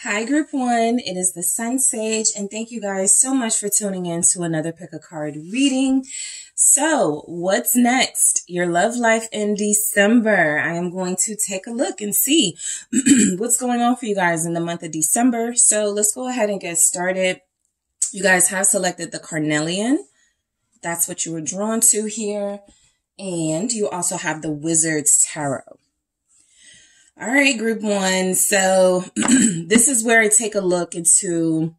Hi, Group 1. It is the SunSage, and thank you guys so much for tuning in to another Pick a Card reading. So, what's next? Your love life in December. I am going to take a look and see what's going on for you guys in the month of December. So, let's go ahead and get started. You guys have selected the Carnelian. That's what you were drawn to here. And you also have the Wizard's Tarot. All right, Group 1. So this is where I take a look into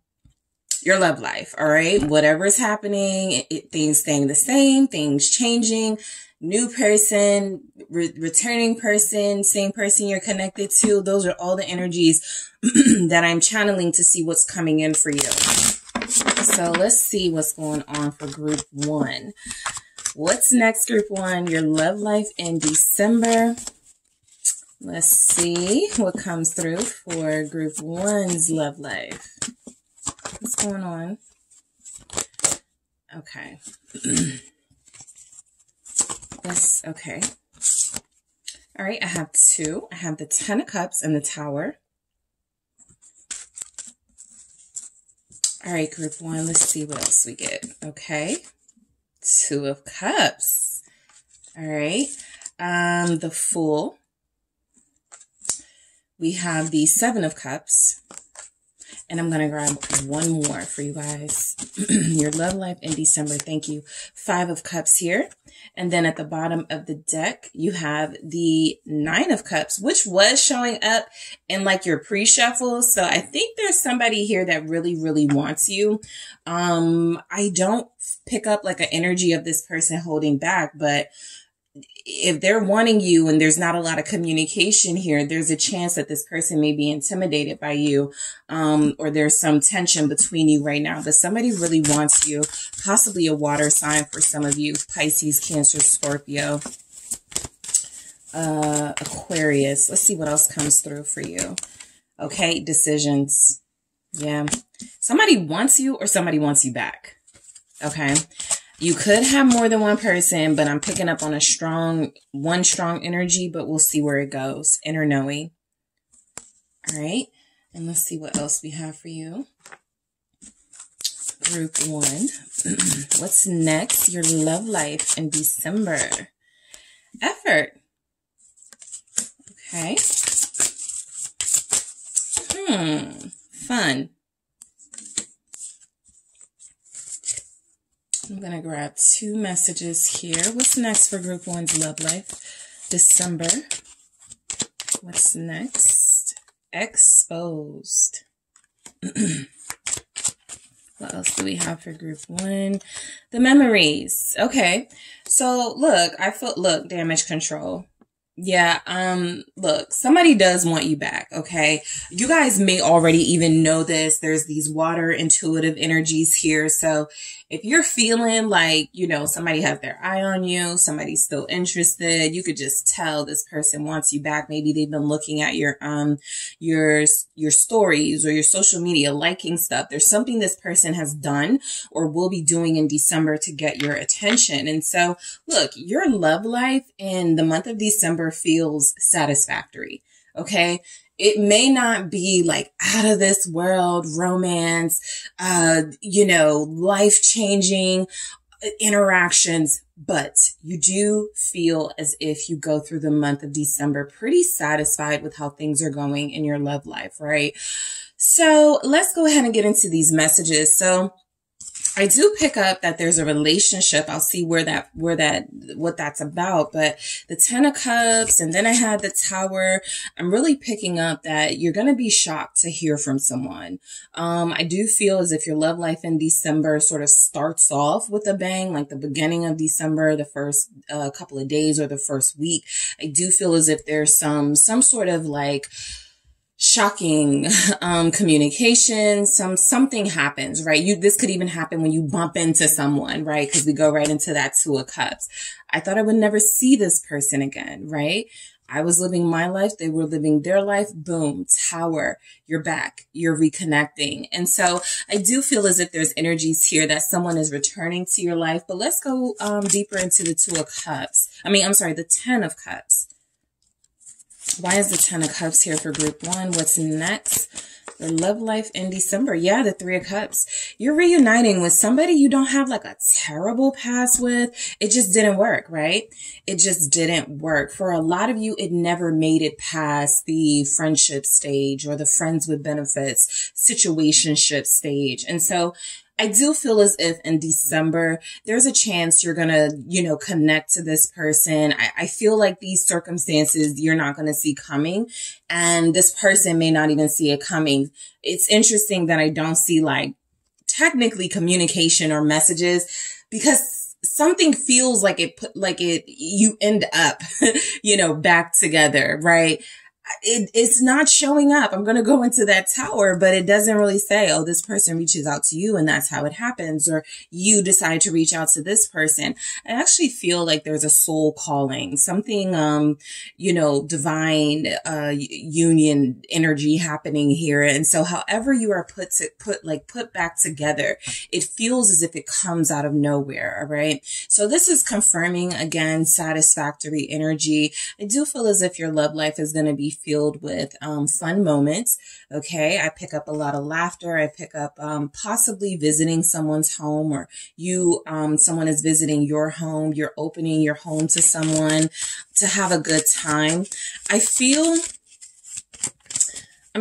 your love life. All right. Whatever is happening, things staying the same, things changing, new person, returning person, same person you're connected to. Those are all the energies that I'm channeling to see what's coming in for you. So let's see what's going on for Group 1. What's next, Group 1? Your love life in December. Let's see what comes through for Group 1's love life. What's going on? Okay. Okay. All right, I have 2. I have the 10 of Cups and the Tower. All right, Group 1, let's see what else we get. Okay. 2 of Cups. All right. The Fool. We have the 7 of Cups, and I'm going to grab one more for you guys. Your love life in December. Thank you. 5 of Cups here. And then at the bottom of the deck, you have the 9 of Cups, which was showing up in like your pre-shuffle. So I think there's somebody here that really, really wants you. I don't pick up like an energy of this person holding back, but if they're wanting you and there's not a lot of communication here, there's a chance that this person may be intimidated by you, or there's some tension between you right now. But somebody really wants you, possibly a water sign for some of you, Pisces, Cancer, Scorpio, Aquarius. Let's see what else comes through for you. Okay, decisions. Yeah, somebody wants you or somebody wants you back. Okay. You could have more than one person, but I'm picking up on one strong energy, but we'll see where it goes. Inner knowing. All right. And let's see what else we have for you. Group 1. What's next? Your love life in December. Effort. Okay. Fun. I'm going to grab 2 messages here. What's next for Group 1's love life? December. What's next? Exposed. What else do we have for Group 1? The memories. Okay. So look, damage control. Yeah, look, somebody does want you back, okay? You guys may already even know this. There's these water intuitive energies here. So if you're feeling like, you know, somebody has their eye on you, somebody's still interested, you could just tell this person wants you back. Maybe they've been looking at your stories or your social media, liking stuff. There's something this person has done or will be doing in December to get your attention. And so look, your love life in the month of December feels satisfactory. Okay. It may not be like out of this world romance, life-changing interactions, but you do feel as if you go through the month of December pretty satisfied with how things are going in your love life, right? So let's go ahead and get into these messages. So I do pick up that there's a relationship. I'll see what that's about. But the 10 of Cups, and then I had the Tower. I'm really picking up that you're going to be shocked to hear from someone. I do feel as if your love life in December sort of starts off with a bang, like the beginning of December, the first couple of days or the first week. I do feel as if there's some sort of like shocking communication, something happens, right? This could even happen when you bump into someone, right? Because we go right into that 2 of Cups. I thought I would never see this person again, right? I was living my life. They were living their life. Boom, Tower, you're back. You're reconnecting. And so I do feel as if there's energies here that someone is returning to your life. But let's go deeper into the 2 of Cups. The 10 of Cups. Why is the 10 of Cups here for Group 1? What's next? Your love life in December. Yeah, the Three of Cups. You're reuniting with somebody you don't have like a terrible past with. It just didn't work, right? It just didn't work. For a lot of you, it never made it past the friendship stage or the friends with benefits, situationship stage. And so I do feel as if in December, there's a chance you're going to, you know, connect to this person. I feel like these circumstances you're not going to see coming, and this person may not even see it coming. It's interesting that I don't see like technically communication or messages, because something feels like you end up, you know, back together, right? It's not showing up. I'm going to go into that tower, but it doesn't really say, oh, this person reaches out to you and that's how it happens, or you decide to reach out to this person. I actually feel like there's a soul calling, something, you know, divine, union energy happening here. And so however you are put back together, it feels as if it comes out of nowhere. All right. So this is confirming again, satisfactory energy. I do feel as if your love life is going to be filled with fun moments. Okay. I pick up a lot of laughter. I pick up possibly visiting someone's home, or someone is visiting your home. You're opening your home to someone to have a good time. I'm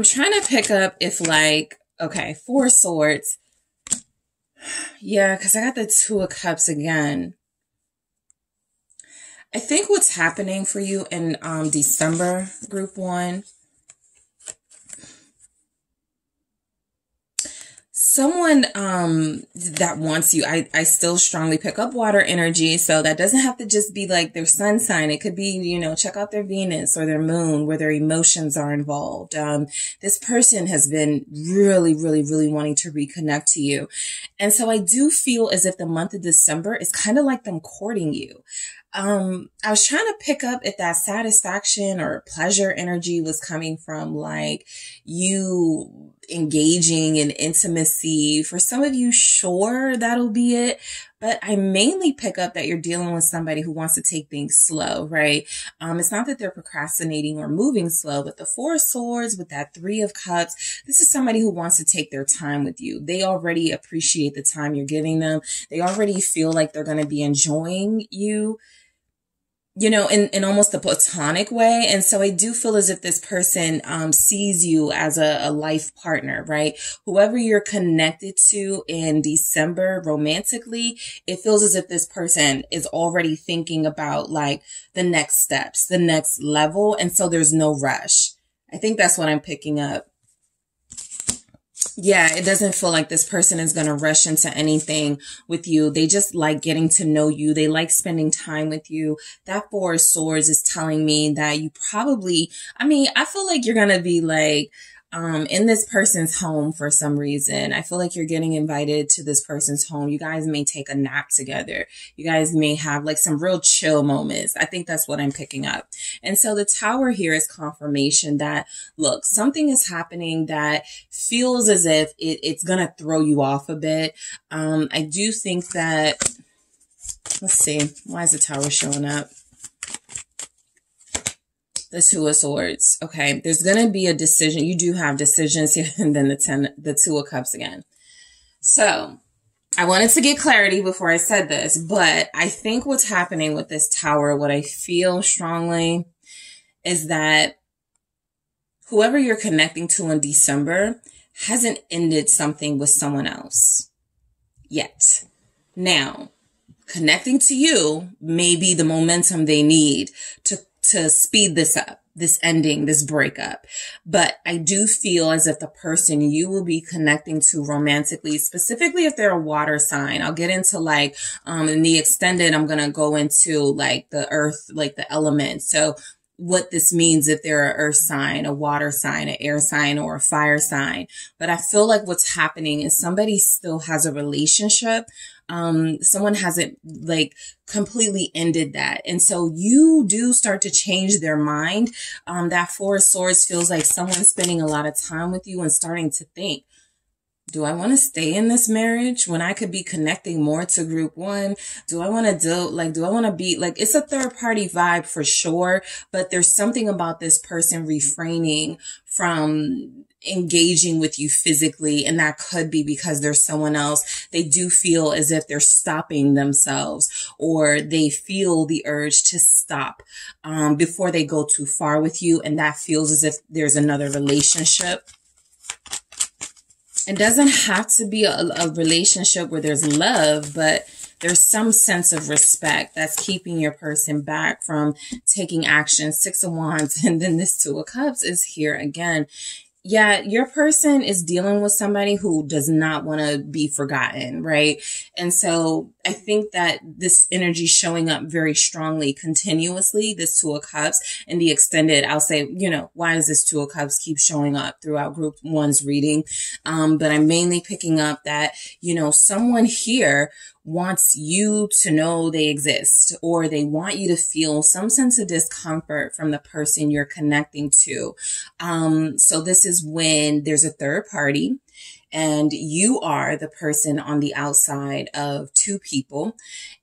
trying to pick up if like, okay, Four of Swords. Yeah, because I got the Two of Cups again. I think what's happening for you in December, group one, someone that wants you, I still strongly pick up water energy. So that doesn't have to just be like their sun sign. It could be, you know, check out their Venus or their moon where their emotions are involved. This person has been really, really, really wanting to reconnect to you. And so I do feel as if the month of December is kind of like them courting you. I was trying to pick up if that satisfaction or pleasure energy was coming from like you engaging in intimacy. For some of you, sure, that'll be it. But I mainly pick up that you're dealing with somebody who wants to take things slow, right? It's not that they're procrastinating or moving slow, but the Four of Swords with that Three of Cups, this is somebody who wants to take their time with you. They already appreciate the time you're giving them. They already feel like they're going to be enjoying you, you know, in almost a platonic way. And so I do feel as if this person sees you as a life partner, right? Whoever you're connected to in December romantically, it feels as if this person is already thinking about like the next steps, the next level. And so there's no rush. I think that's what I'm picking up. Yeah, it doesn't feel like this person is going to rush into anything with you. They just like getting to know you. They like spending time with you. That Four of Swords is telling me that you probably, I feel like you're going to be like, in this person's home for some reason. I feel like you're getting invited to this person's home. You guys may take a nap together. You guys may have like some real chill moments. I think that's what I'm picking up. And so the Tower here is confirmation that, look, something is happening that feels as if it's going to throw you off a bit. I do think that, let's see, why is the Tower showing up? The Two of Swords. Okay. There's going to be a decision. You do have decisions here, and then the Two of Cups again. So I wanted to get clarity before I said this, but I think what's happening with this Tower, what I feel strongly is that whoever you're connecting to in December hasn't ended something with someone else yet. Now, connecting to you may be the momentum they need to speed this up, this ending, this breakup. But I do feel as if the person you will be connecting to romantically, specifically if they're a water sign, I'll get into like, in the extended, I'm going to go into like the earth, like the elements. So what this means if they're an earth sign, a water sign, an air sign, or a fire sign. But I feel like what's happening is somebody still has a relationship. Someone hasn't like completely ended that. And so you do start to change their mind. That Four of Swords feels like someone's spending a lot of time with you and starting to think, do I want to stay in this marriage when I could be connecting more to group one? Do I want to be like, it's a third party vibe for sure, but there's something about this person refraining from engaging with you physically, and that could be because there's someone else. They do feel as if they're stopping themselves, or they feel the urge to stop before they go too far with you, and that feels as if there's another relationship. It doesn't have to be a relationship where there's love, but there's some sense of respect that's keeping your person back from taking action. 6 of Wands, and then this 2 of Cups is here again. Yeah, your person is dealing with somebody who does not want to be forgotten, right? And so I think that this energy is showing up very strongly, continuously, this 2 of Cups, and the extended, I'll say, you know, why does this 2 of Cups keep showing up throughout group 1's reading? But I'm mainly picking up that, you know, someone here wants you to know they exist, or they want you to feel some sense of discomfort from the person you're connecting to. So this is when there's a third party and you are the person on the outside of 2 people,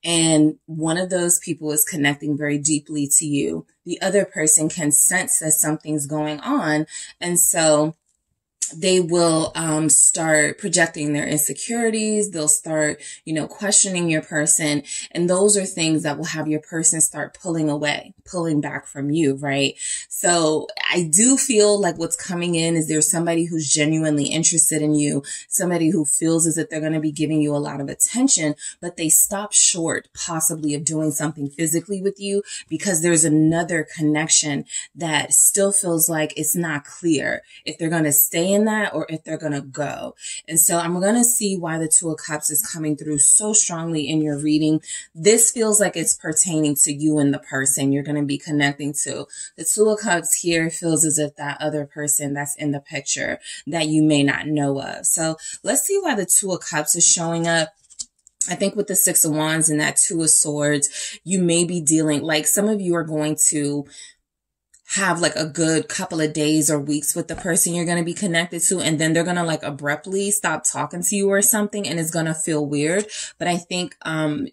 and one of those people is connecting very deeply to you. The other person can sense that something's going on, and so they will start projecting their insecurities. They'll start, you know, questioning your person. And those are things that will have your person start pulling away, pulling back from you, right? So I do feel like what's coming in is there's somebody who's genuinely interested in you, somebody who feels as if they're going to be giving you a lot of attention, but they stop short possibly of doing something physically with you because there's another connection that still feels like it's not clear if they're going to stay in that or if they're going to go. And so I'm going to see why the 2 of Cups is coming through so strongly in your reading. This feels like it's pertaining to you and the person you're going to be connecting to. The 2 of Cups here feels as if that other person that's in the picture that you may not know of. So let's see why the 2 of Cups is showing up. I think with the 6 of Wands and that 2 of Swords, you may be dealing, like some of you are going to have like a good couple of days or weeks with the person you're going to be connected to, and then they're going to like abruptly stop talking to you or something, and it's going to feel weird. But I think,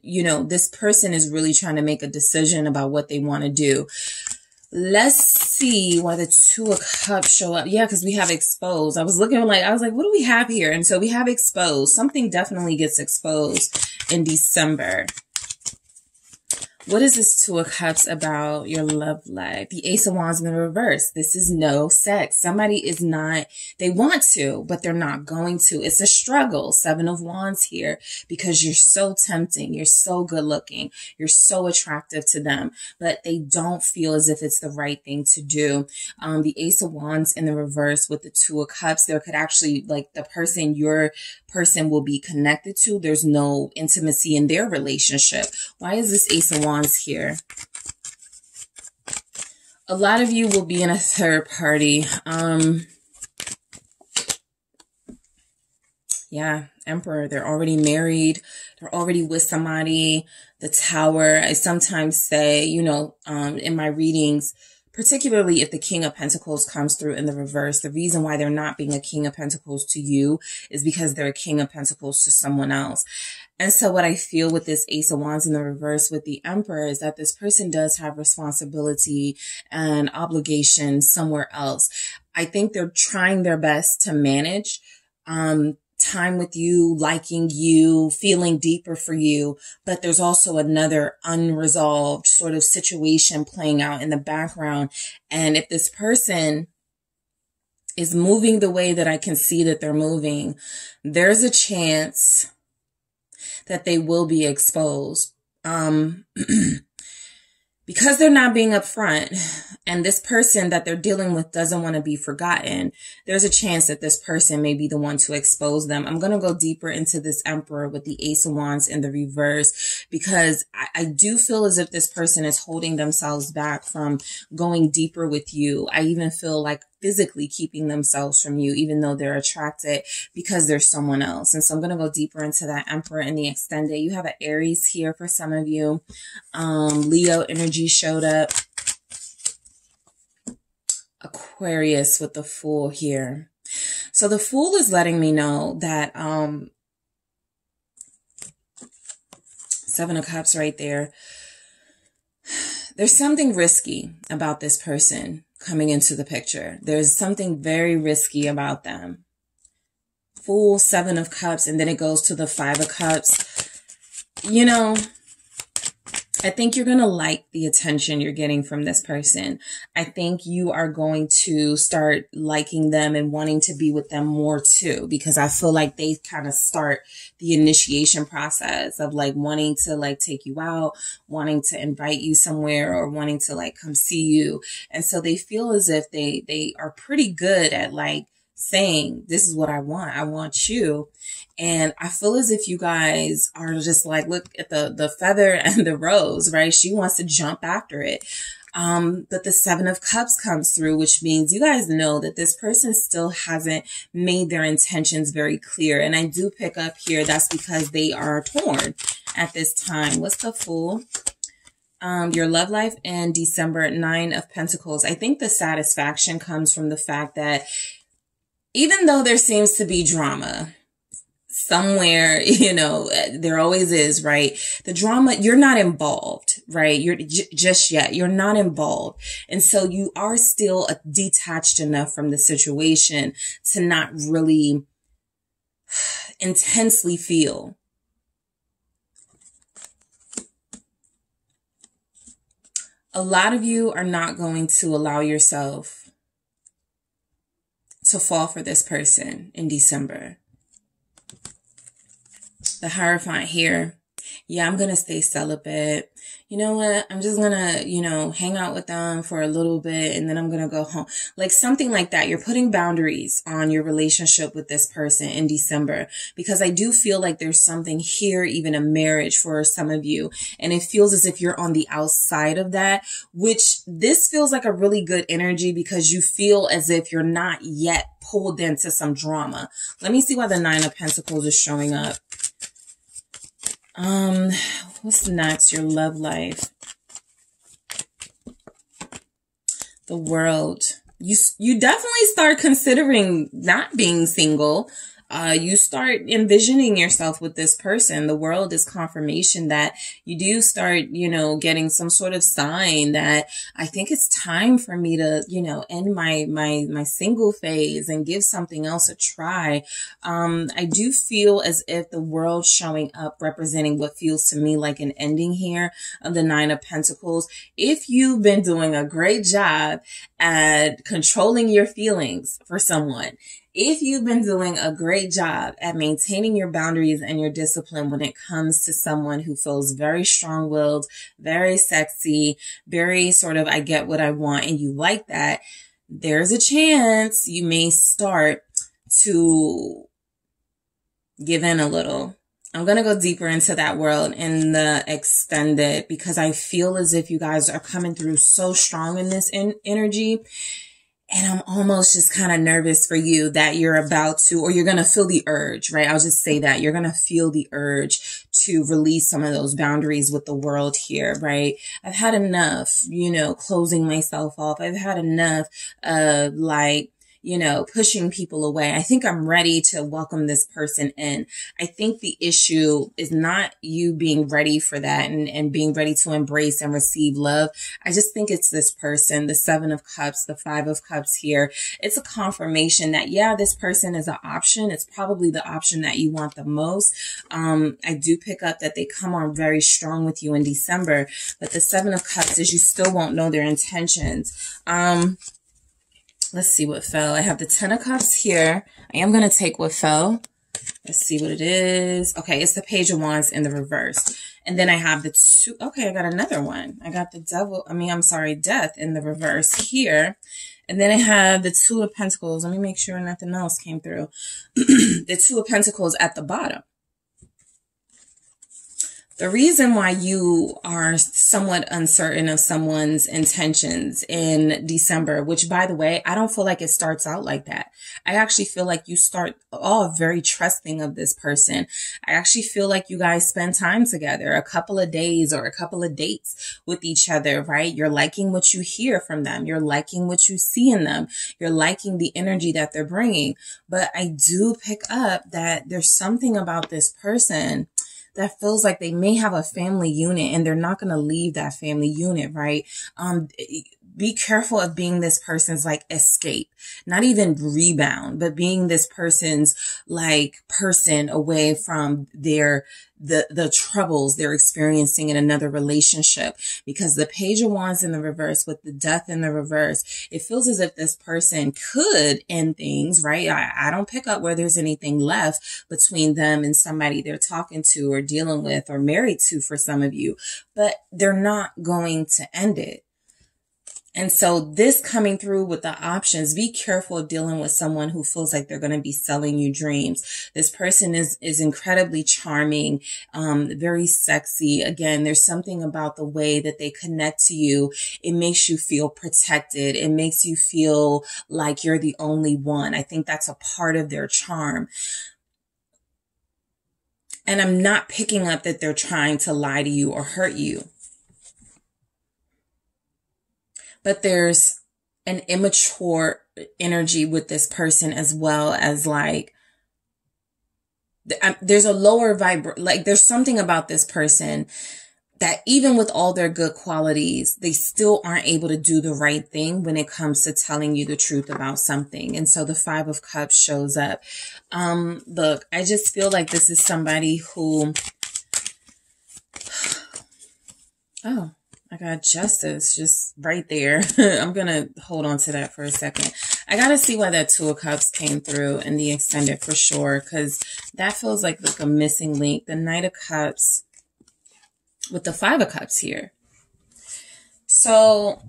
you know, this person is really trying to make a decision about what they want to do. Let's see why the 2 of Cups show up. Yeah, because we have exposed. I was like, what do we have here? And so we have exposed. Something definitely gets exposed in December. What is this 2 of Cups about your love life? The Ace of Wands in the reverse. This is no sex. Somebody is not, they want to, but they're not going to. It's a struggle. 7 of Wands here because you're so tempting. You're so good looking. You're so attractive to them, but they don't feel as if it's the right thing to do. The Ace of Wands in the reverse with the 2 of Cups, there could actually, like the person your person will be connected to, there's no intimacy in their relationship. Why is this Ace of Wands here? A lot of you will be in a third party. Yeah, Emperor, they're already married. They're already with somebody. The Tower, I sometimes say, you know, in my readings, particularly if the King of Pentacles comes through in the reverse, the reason why they're not being a King of Pentacles to you is because they're a King of Pentacles to someone else. And so what I feel with this Ace of Wands in the reverse with the Emperor is that this person does have responsibility and obligation somewhere else. I think they're trying their best to manage time with you, liking you, feeling deeper for you, but there's also another unresolved sort of situation playing out in the background. And if this person is moving the way that I can see that they're moving, there's a chance that they will be exposed. Because they're not being upfront and this person that they're dealing with doesn't want to be forgotten, there's a chance that this person may be the one to expose them. I'm going to go deeper into this Emperor with the Ace of Wands in the reverse because I do feel as if this person is holding themselves back from going deeper with you. I even feel like physically keeping themselves from you, even though they're attracted because there's someone else. And so I'm going to go deeper into that Emperor in the extended. You have an Aries here for some of you. Leo energy showed up. Aquarius with the Fool here. So the Fool is letting me know that, 7 of Cups right there. There's something risky about this person coming into the picture. There's something very risky about them. Fool, Seven of Cups, and then it goes to the Five of Cups. You know, I think you're going to like the attention you're getting from this person. I think you are going to start liking them and wanting to be with them more too, because I feel like they kind of start the initiation process of like wanting to like take you out, wanting to invite you somewhere, or wanting to like come see you. And so they feel as if they are pretty good at like saying, this is what I want you. And I feel as if you guys are just like, look at the feather and the rose, right? She wants to jump after it. But the Seven of Cups comes through, which means you guys know that this person still hasn't made their intentions very clear. And I do pick up here, that's because they are torn at this time. What's the Fool? Your love life in December, Nine of Pentacles. I think the satisfaction comes from the fact that even though there seems to be drama somewhere, you know, there always is, right? The drama, you're not involved, right? You're just yet, you're not involved. And so you are still detached enough from the situation to not really intensely feel. A lot of you are not going to allow yourself to fall for this person in December. The Hierophant here. Yeah, I'm going to stay celibate. You know what? I'm just going to, you know, hang out with them for a little bit and then I'm going to go home. Like something like that. You're putting boundaries on your relationship with this person in December, because I do feel like there's something here, even a marriage for some of you. And it feels as if you're on the outside of that, which this feels like a really good energy because you feel as if you're not yet pulled into some drama. Let me see why the Nine of Pentacles is showing up. What's next? Your love life. The World. You definitely start considering not being single. You start envisioning yourself with this person. The World is confirmation that you do start, you know, getting some sort of sign that I think it's time for me to, you know, end my single phase and give something else a try. I do feel as if the World showing up representing what feels to me like an ending here of the Nine of Pentacles. If you've been doing a great job at controlling your feelings for someone, if you've been doing a great job at maintaining your boundaries and your discipline when it comes to someone who feels very strong-willed, very sexy, very sort of, I get what I want, and you like that, there's a chance you may start to give in a little. I'm going to go deeper into that world in the extended because I feel as if you guys are coming through so strong in this energy. And I'm almost just kind of nervous for you that you're about to, or you're going to feel the urge, right? I'll just say that you're going to feel the urge to release some of those boundaries with the World here, right? I've had enough, you know, closing myself off. I've had enough of like, you know, pushing people away. I think I'm ready to welcome this person in. I think the issue is not you being ready for that and being ready to embrace and receive love. I just think it's this person, the Seven of Cups, the Five of Cups here. It's a confirmation that, yeah, this person is an option. It's probably the option that you want the most. I do pick up that they come on very strong with you in December, but the Seven of Cups is you still won't know their intentions. Let's see what fell. I have the Ten of Cups here. I am going to take what fell. Let's see what it is. Okay, it's the Page of Wands in the reverse. And then I have the two. Okay, I got another one. I got the Death in the reverse here. And then I have the Two of Pentacles. Let me make sure nothing else came through. The Two of Pentacles at the bottom. The reason why you are somewhat uncertain of someone's intentions in December, which by the way, I don't feel like it starts out like that. I actually feel like you start off very trusting of this person. I actually feel like you guys spend time together, a couple of days or a couple of dates with each other, right? You're liking what you hear from them. You're liking what you see in them. You're liking the energy that they're bringing. But I do pick up that there's something about this person that feels like they may have a family unit and they're not going to leave that family unit, right? be careful of being this person's like escape, not even rebound, but being this person's like person away from the troubles they're experiencing in another relationship. Because the Page of Wands in the reverse with the Death in the reverse, it feels as if this person could end things, right? I don't pick up where there's anything left between them and somebody they're talking to or dealing with or married to for some of you, but they're not going to end it. And so this coming through with the options, be careful of dealing with someone who feels like they're going to be selling you dreams. This person is incredibly charming, very sexy. Again, there's something about the way that they connect to you. It makes you feel protected. It makes you feel like you're the only one. I think that's a part of their charm. And I'm not picking up that they're trying to lie to you or hurt you. But there's an immature energy with this person, as well as like, there's a lower like there's something about this person that even with all their good qualities, they still aren't able to do the right thing when it comes to telling you the truth about something. And so the Five of Cups shows up. Look, I just feel like this is somebody who, oh, I got Justice just right there. I'm going to hold on to that for a second. I got to see why that Two of Cups came through in the extended for sure, because that feels like a missing link. The Knight of Cups with the Five of Cups here. So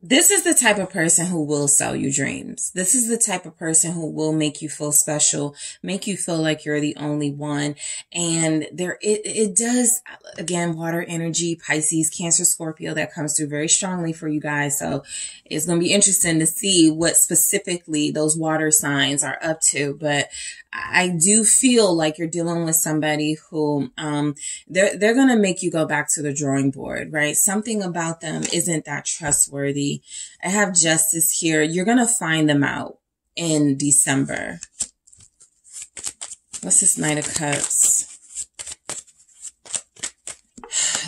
this is the type of person who will sell you dreams. This is the type of person who will make you feel special, make you feel like you're the only one. And it does, again, water energy, Pisces, Cancer, Scorpio, that comes through very strongly for you guys. So it's going to be interesting to see what specifically those water signs are up to. But I do feel like you're dealing with somebody who, they're going to make you go back to the drawing board, right? Something about them isn't that trustworthy. I have Justice here. You're going to find them out in December. What's this Knight of Cups?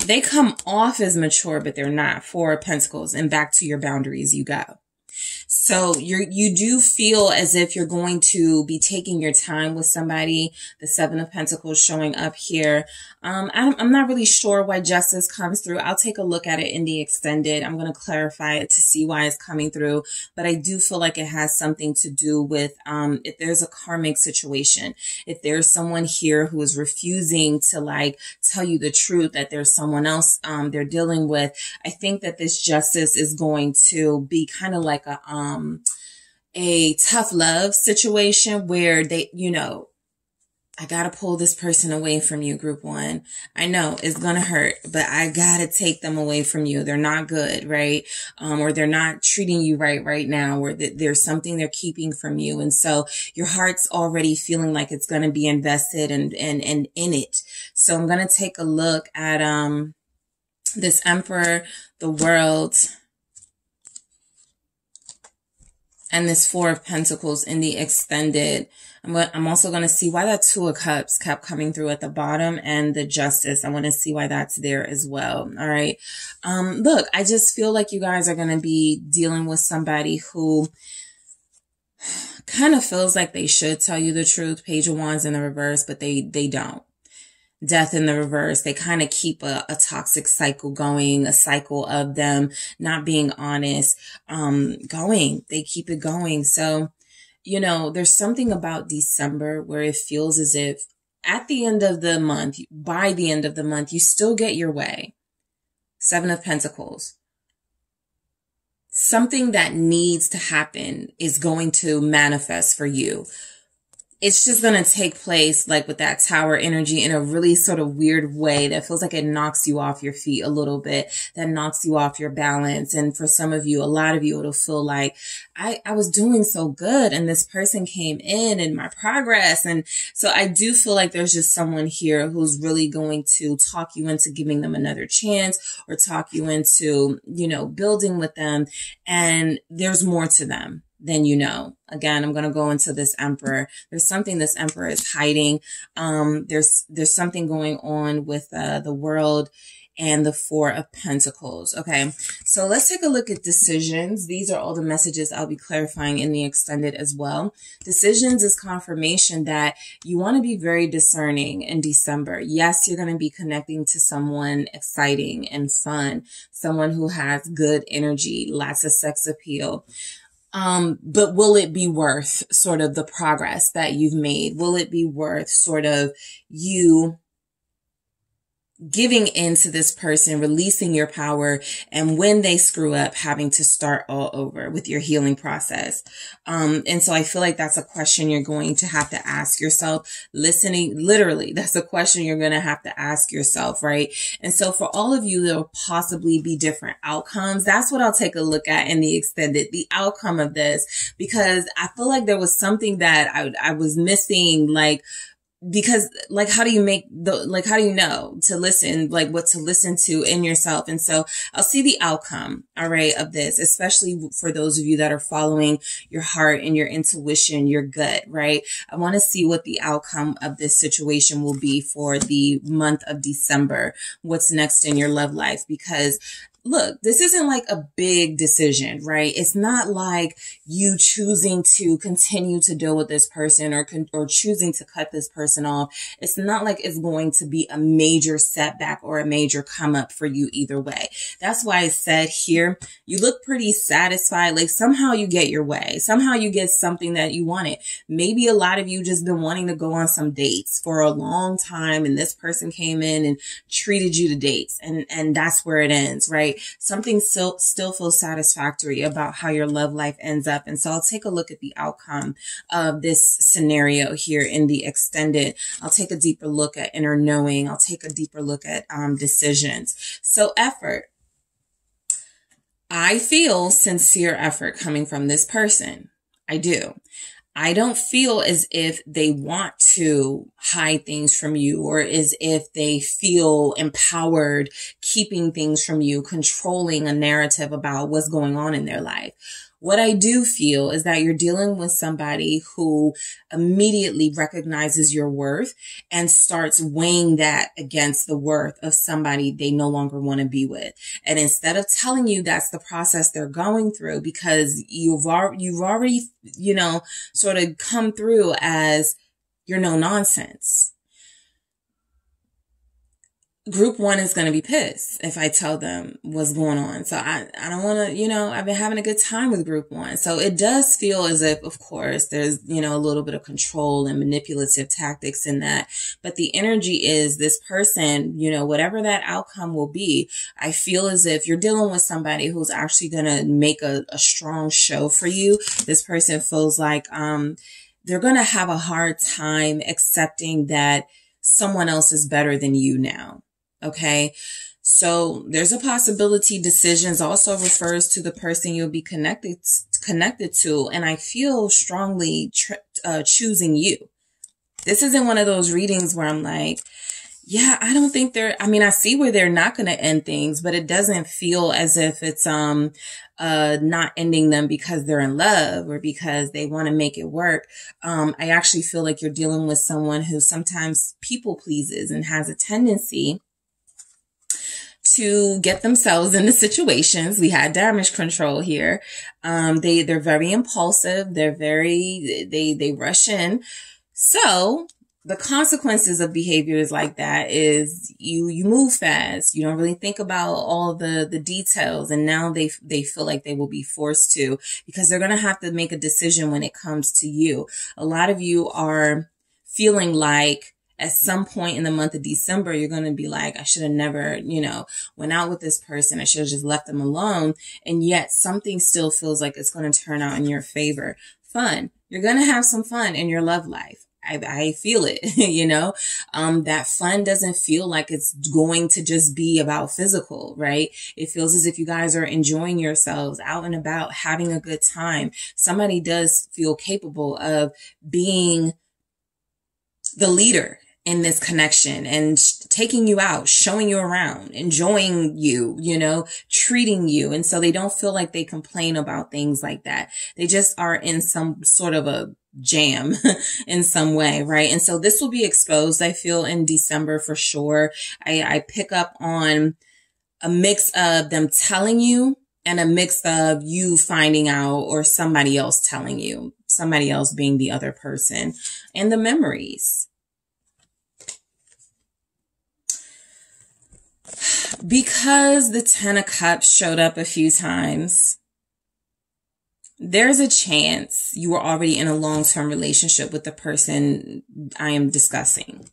They come off as mature, but they're not. Four of Pentacles, and back to your boundaries you go. So you do feel as if you're going to be taking your time with somebody. The Seven of Pentacles showing up here. I'm not really sure why Justice comes through. I'll take a look at it in the extended. I'm going to clarify it to see why it's coming through. But I do feel like it has something to do with if there's a karmic situation, if there's someone here who is refusing to like tell you the truth, that there's someone else they're dealing with. I think that this Justice is going to be kind of like a tough love situation where they, you know, I gotta pull this person away from you, group one. I know it's gonna hurt, but I gotta take them away from you. They're not good, right? Or they're not treating you right now, or there's something they're keeping from you. And so your heart's already feeling like it's gonna be invested and in it. So I'm gonna take a look at, this Emperor, the World, and this Four of Pentacles in the extended. I'm also going to see why that Two of Cups kept coming through at the bottom, and the Justice. I want to see why that's there as well. All right. Look, I just feel like you guys are going to be dealing with somebody who kind of feels like they should tell you the truth. Page of Wands in the reverse, but they don't. Death in the reverse. They kind of keep a toxic cycle going, a cycle of them not being honest, going. They keep it going. So, you know, there's something about December where it feels as if at the end of the month, by the end of the month, you still get your way. Seven of Pentacles. Something that needs to happen is going to manifest for you. It's just going to take place like with that Tower energy in a really sort of weird way that feels like it knocks you off your feet a little bit, that knocks you off your balance. And for some of you, a lot of you, it'll feel like I was doing so good and this person came in my progress. And so I do feel like there's just someone here who's really going to talk you into giving them another chance, or talk you into, you know, building with them. And there's more to them than you know. Again, I'm going to go into this Emperor. There's something this Emperor is hiding. There's something going on with the World and the Four of Pentacles. Okay, so let's take a look at decisions. These are all the messages I'll be clarifying in the extended as well. Decisions is confirmation that you want to be very discerning in December. Yes, you're going to be connecting to someone exciting and fun, someone who has good energy, lots of sex appeal. But will it be worth sort of the progress that you've made? Will it be worth sort of you giving in to this person, releasing your power, and when they screw up, having to start all over with your healing process? And so I feel like that's a question you're going to have to ask yourself. Literally, that's a question you're going to have to ask yourself, right? And so for all of you, there'll possibly be different outcomes. That's what I'll take a look at in the extended, the outcome of this, because I feel like there was something that I was missing, because how do you know to listen, what to listen to in yourself? And so I'll see the outcome, all right, of this, especially for those of you that are following your heart and your intuition, your gut, right? I want to see what the outcome of this situation will be for the month of December. What's next in your love life? Because look, this isn't like a big decision, right? It's not like you choosing to continue to deal with this person or choosing to cut this person off. It's not like it's going to be a major setback or a major come up for you either way. That's why I said here, you look pretty satisfied. Like somehow you get your way. Somehow you get something that you wanted. Maybe a lot of you just been wanting to go on some dates for a long time, and this person came in and treated you to dates, and that's where it ends, right? Something still feels satisfactory about how your love life ends up. And so I'll take a look at the outcome of this scenario here in the extended. I'll take a deeper look at inner knowing. I'll take a deeper look at decisions. So effort. I feel sincere effort coming from this person. I do. I don't feel as if they want to hide things from you, or as if they feel empowered keeping things from you, controlling a narrative about what's going on in their life. What I do feel is that you're dealing with somebody who immediately recognizes your worth and starts weighing that against the worth of somebody they no longer want to be with. And instead of telling you that's the process they're going through, because you've already, sort of come through as you're no nonsense. Group one is going to be pissed if I tell them what's going on. So I don't want to, I've been having a good time with group one. So it does feel as if, of course, there's, a little bit of control and manipulative tactics in that. But the energy is this person, whatever that outcome will be, I feel as if you're dealing with somebody who's actually going to make a strong show for you. This person feels like, they're going to have a hard time accepting that someone else is better than you now. Okay. So there's a possibility decisions also refers to the person you'll be connected to. And I feel strongly choosing you. This isn't one of those readings where I'm like, yeah, I don't think I see where they're not going to end things, but it doesn't feel as if it's, not ending them because they're in love or because they want to make it work. I actually feel like you're dealing with someone who sometimes people pleases and has a tendency to get themselves into situations. We had damage control here. They're very impulsive. They rush in. So the consequences of behaviors like that is you move fast. You don't really think about all the details. And now they feel like they will be forced to, because they're going to have to make a decision when it comes to you. A lot of you are feeling like at some point in the month of December, you're going to be like, I should have never, went out with this person. I should have just left them alone. And yet something still feels like it's going to turn out in your favor. Fun. You're going to have some fun in your love life. I feel it, that fun doesn't feel like it's going to just be about physical, right? It feels as if you guys are enjoying yourselves out and about, having a good time. Somebody does feel capable of being the leader in this connection and taking you out, showing you around, enjoying you, treating you. And so they don't feel like they complain about things like that. They just are in some sort of a jam in some way, right? And so this will be exposed, I feel, in December for sure. I pick up on a mix of them telling you and a mix of you finding out or somebody else telling you, somebody else being the other person, and the memories. Because the 10 of Cups showed up a few times, there's a chance you were already in a long-term relationship with the person I am discussing.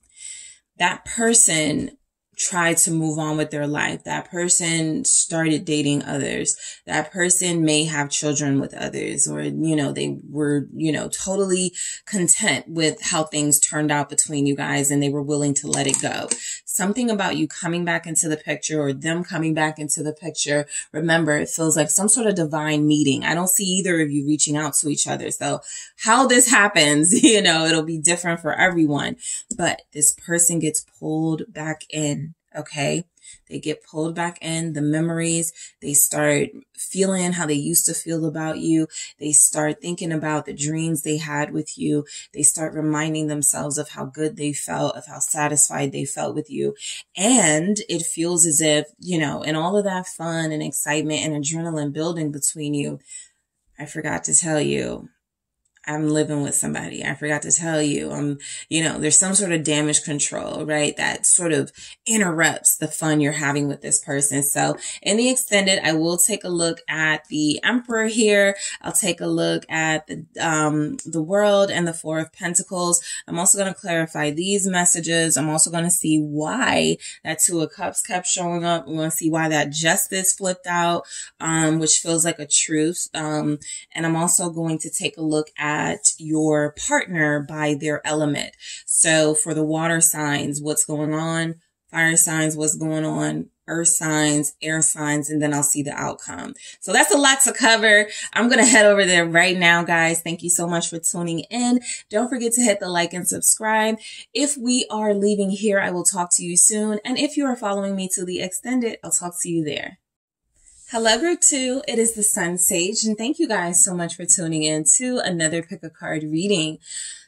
That person tried to move on with their life. That person started dating others. That person may have children with others, or, you know, they were, you know, totally content with how things turned out between you guys and they were willing to let it go. Something about you coming back into the picture or them coming back into the picture. Remember, it feels like some sort of divine meeting. I don't see either of you reaching out to each other. So how this happens, you know, it'll be different for everyone, but this person gets pulled back in. Okay. They get pulled back in, the memories. They start feeling how they used to feel about you. They start thinking about the dreams they had with you. They start reminding themselves of how good they felt, of how satisfied they felt with you. And it feels as if, you know, in all of that fun and excitement and adrenaline building between you, I forgot to tell you, I'm living with somebody. I forgot to tell you, you know, there's some sort of damage control, right? That sort of interrupts the fun you're having with this person. So in the extended, I will take a look at the Emperor here. I'll take a look at the World and the Four of Pentacles. I'm also going to clarify these messages. I'm also going to see why that Two of Cups kept showing up. We're going to see why that Justice flipped out, which feels like a truth. And I'm also going to take a look at your partner by their element. So for the water signs, what's going on? Fire signs, what's going on? Earth signs, air signs, and then I'll see the outcome. So that's a lot to cover. I'm going to head over there right now, guys. Thank you so much for tuning in. Don't forget to hit the like and subscribe. If we are leaving here, I will talk to you soon. And if you are following me to the extended, I'll talk to you there. Hello, group 2. It is the Sun Sage, and thank you guys so much for tuning in to another pick a card reading.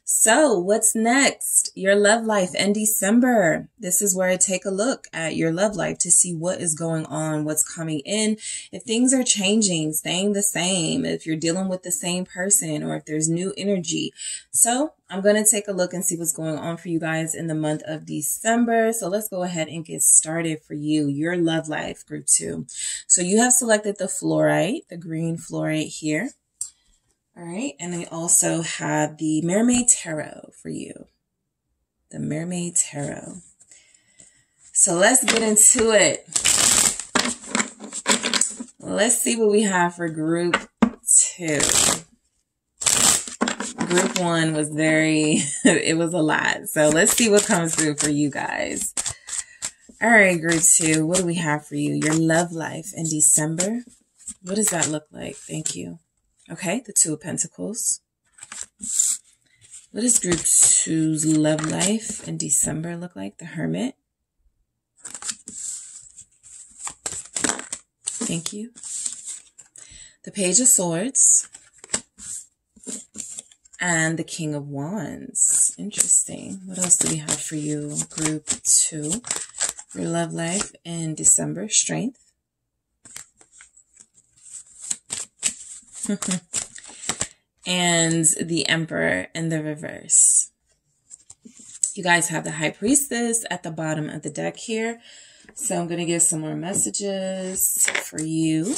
So what's next? Your love life in December. This is where I take a look at your love life to see what is going on, what's coming in, if things are changing, staying the same, if you're dealing with the same person, or if there's new energy. So I'm going to take a look and see what's going on for you guys in the month of December. So let's go ahead and get started for you, your love life, group 2. So you have selected the fluorite, the green fluorite here. All right. And I also have the Mermaid Tarot for you. The Mermaid Tarot. So let's get into it. Let's see what we have for group 2. Group 1 was it was a lot. So let's see what comes through for you guys. All right, group 2, what do we have for you? Your love life in December. What does that look like? Thank you. Okay, the Two of Pentacles. What does group 2's love life in December look like? The Hermit. Thank you. The Page of Swords. And the King of Wands. Interesting. What else do we have for you, group 2? Your love life in December. Strength. And the Emperor in the reverse. You guys have the High Priestess at the bottom of the deck here. So I'm going to give some more messages for you.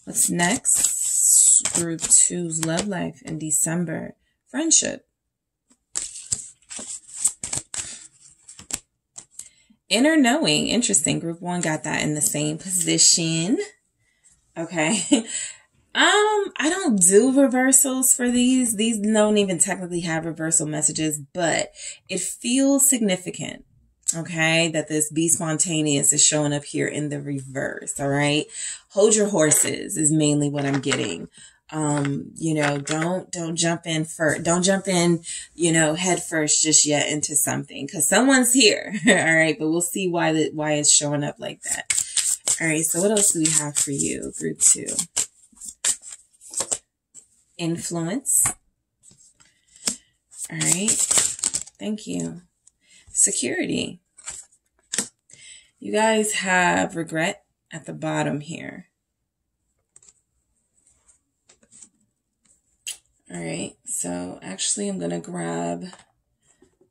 What's next? Group 2's love life in December. Friendship. Inner knowing. Interesting. Group 1 got that in the same position. Okay. I don't do reversals for these. These don't even technically have reversal messages, but it feels significant. Okay. That this be spontaneous is showing up here in the reverse. All right. Hold your horses is mainly what I'm getting. You know, don't jump in first. Don't jump in, you know, head first just yet into something because someone's here. All right. But we'll see why it's showing up like that. All right. So what else do we have for you? Group 2. Influence. All right. Thank you. Security. You guys have regret at the bottom here. All right, so actually I'm going to grab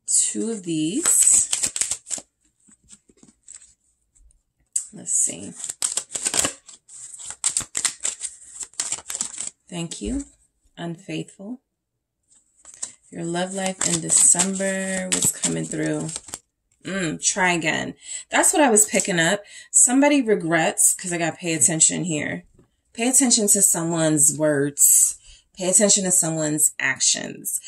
2 of these. Let's see. Thank you, unfaithful. Your love life in December was coming through. Try again. That's what I was picking up. Somebody regrets, because I got pay attention here. Pay attention to someone's words. Pay attention to someone's actions.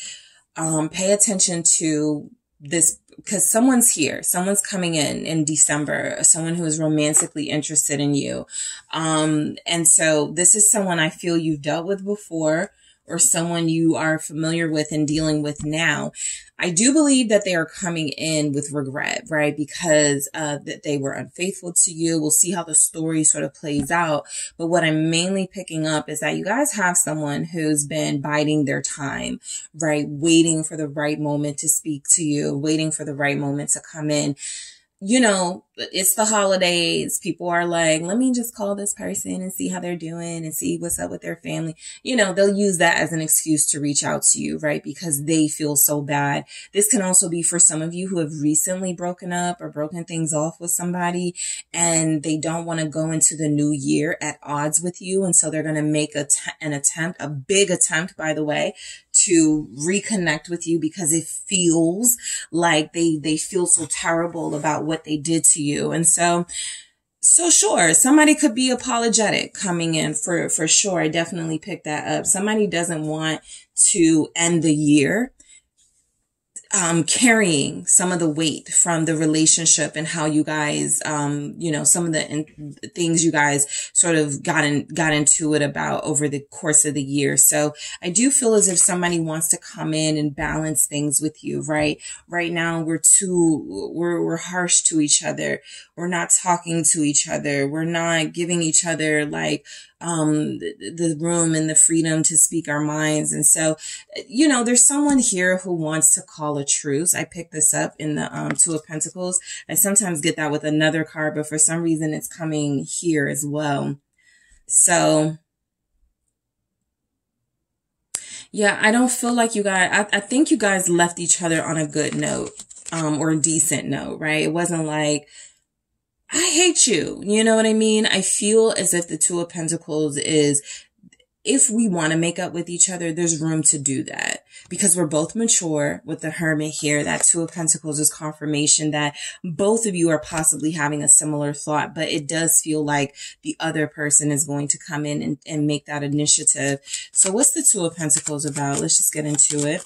Pay attention to this, because someone's here. Someone's coming in December. Someone who is romantically interested in you. And so this is someone I feel you've dealt with before, or someone you are familiar with and dealing with now. I do believe that they are coming in with regret, right? Because that they were unfaithful to you. We'll see how the story sort of plays out. But what I'm mainly picking up is that you guys have someone who's been biding their time, right? Waiting for the right moment to speak to you, waiting for the right moment to come in. You know, it's the holidays. People are like, let me just call this person and see how they're doing and see what's up with their family. You know, they'll use that as an excuse to reach out to you, right? Because they feel so bad. This can also be for some of you who have recently broken up or broken things off with somebody, and they don't want to go into the new year at odds with you. And so they're going to make an attempt, a big attempt, by the way, to reconnect with you because it feels like they feel so terrible about what they did to you. And so sure, somebody could be apologetic coming in for sure. I definitely picked that up. Somebody doesn't want to end the year carrying some of the weight from the relationship and how you guys, you know, some of the things you guys sort of got into it about over the course of the year. So I do feel as if somebody wants to come in and balance things with you, right? Right now we're harsh to each other. We're not talking to each other. We're not giving each other like, the room and the freedom to speak our minds. And so, you know, there's someone here who wants to call a truce. I picked this up in the 2 of Pentacles. I sometimes get that with another card, but for some reason it's coming here as well. So yeah, I don't feel like you guys, I think you guys left each other on a good note, or a decent note, right? It wasn't like, I hate you. You know what I mean? I feel as if the 2 of Pentacles is, if we want to make up with each other, there's room to do that because we're both mature. With the Hermit here, that 2 of Pentacles is confirmation that both of you are possibly having a similar thought, but it does feel like the other person is going to come in and make that initiative. So what's the 2 of Pentacles about? Let's just get into it.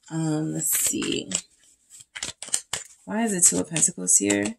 Let's see. Why is the 2 of Pentacles here?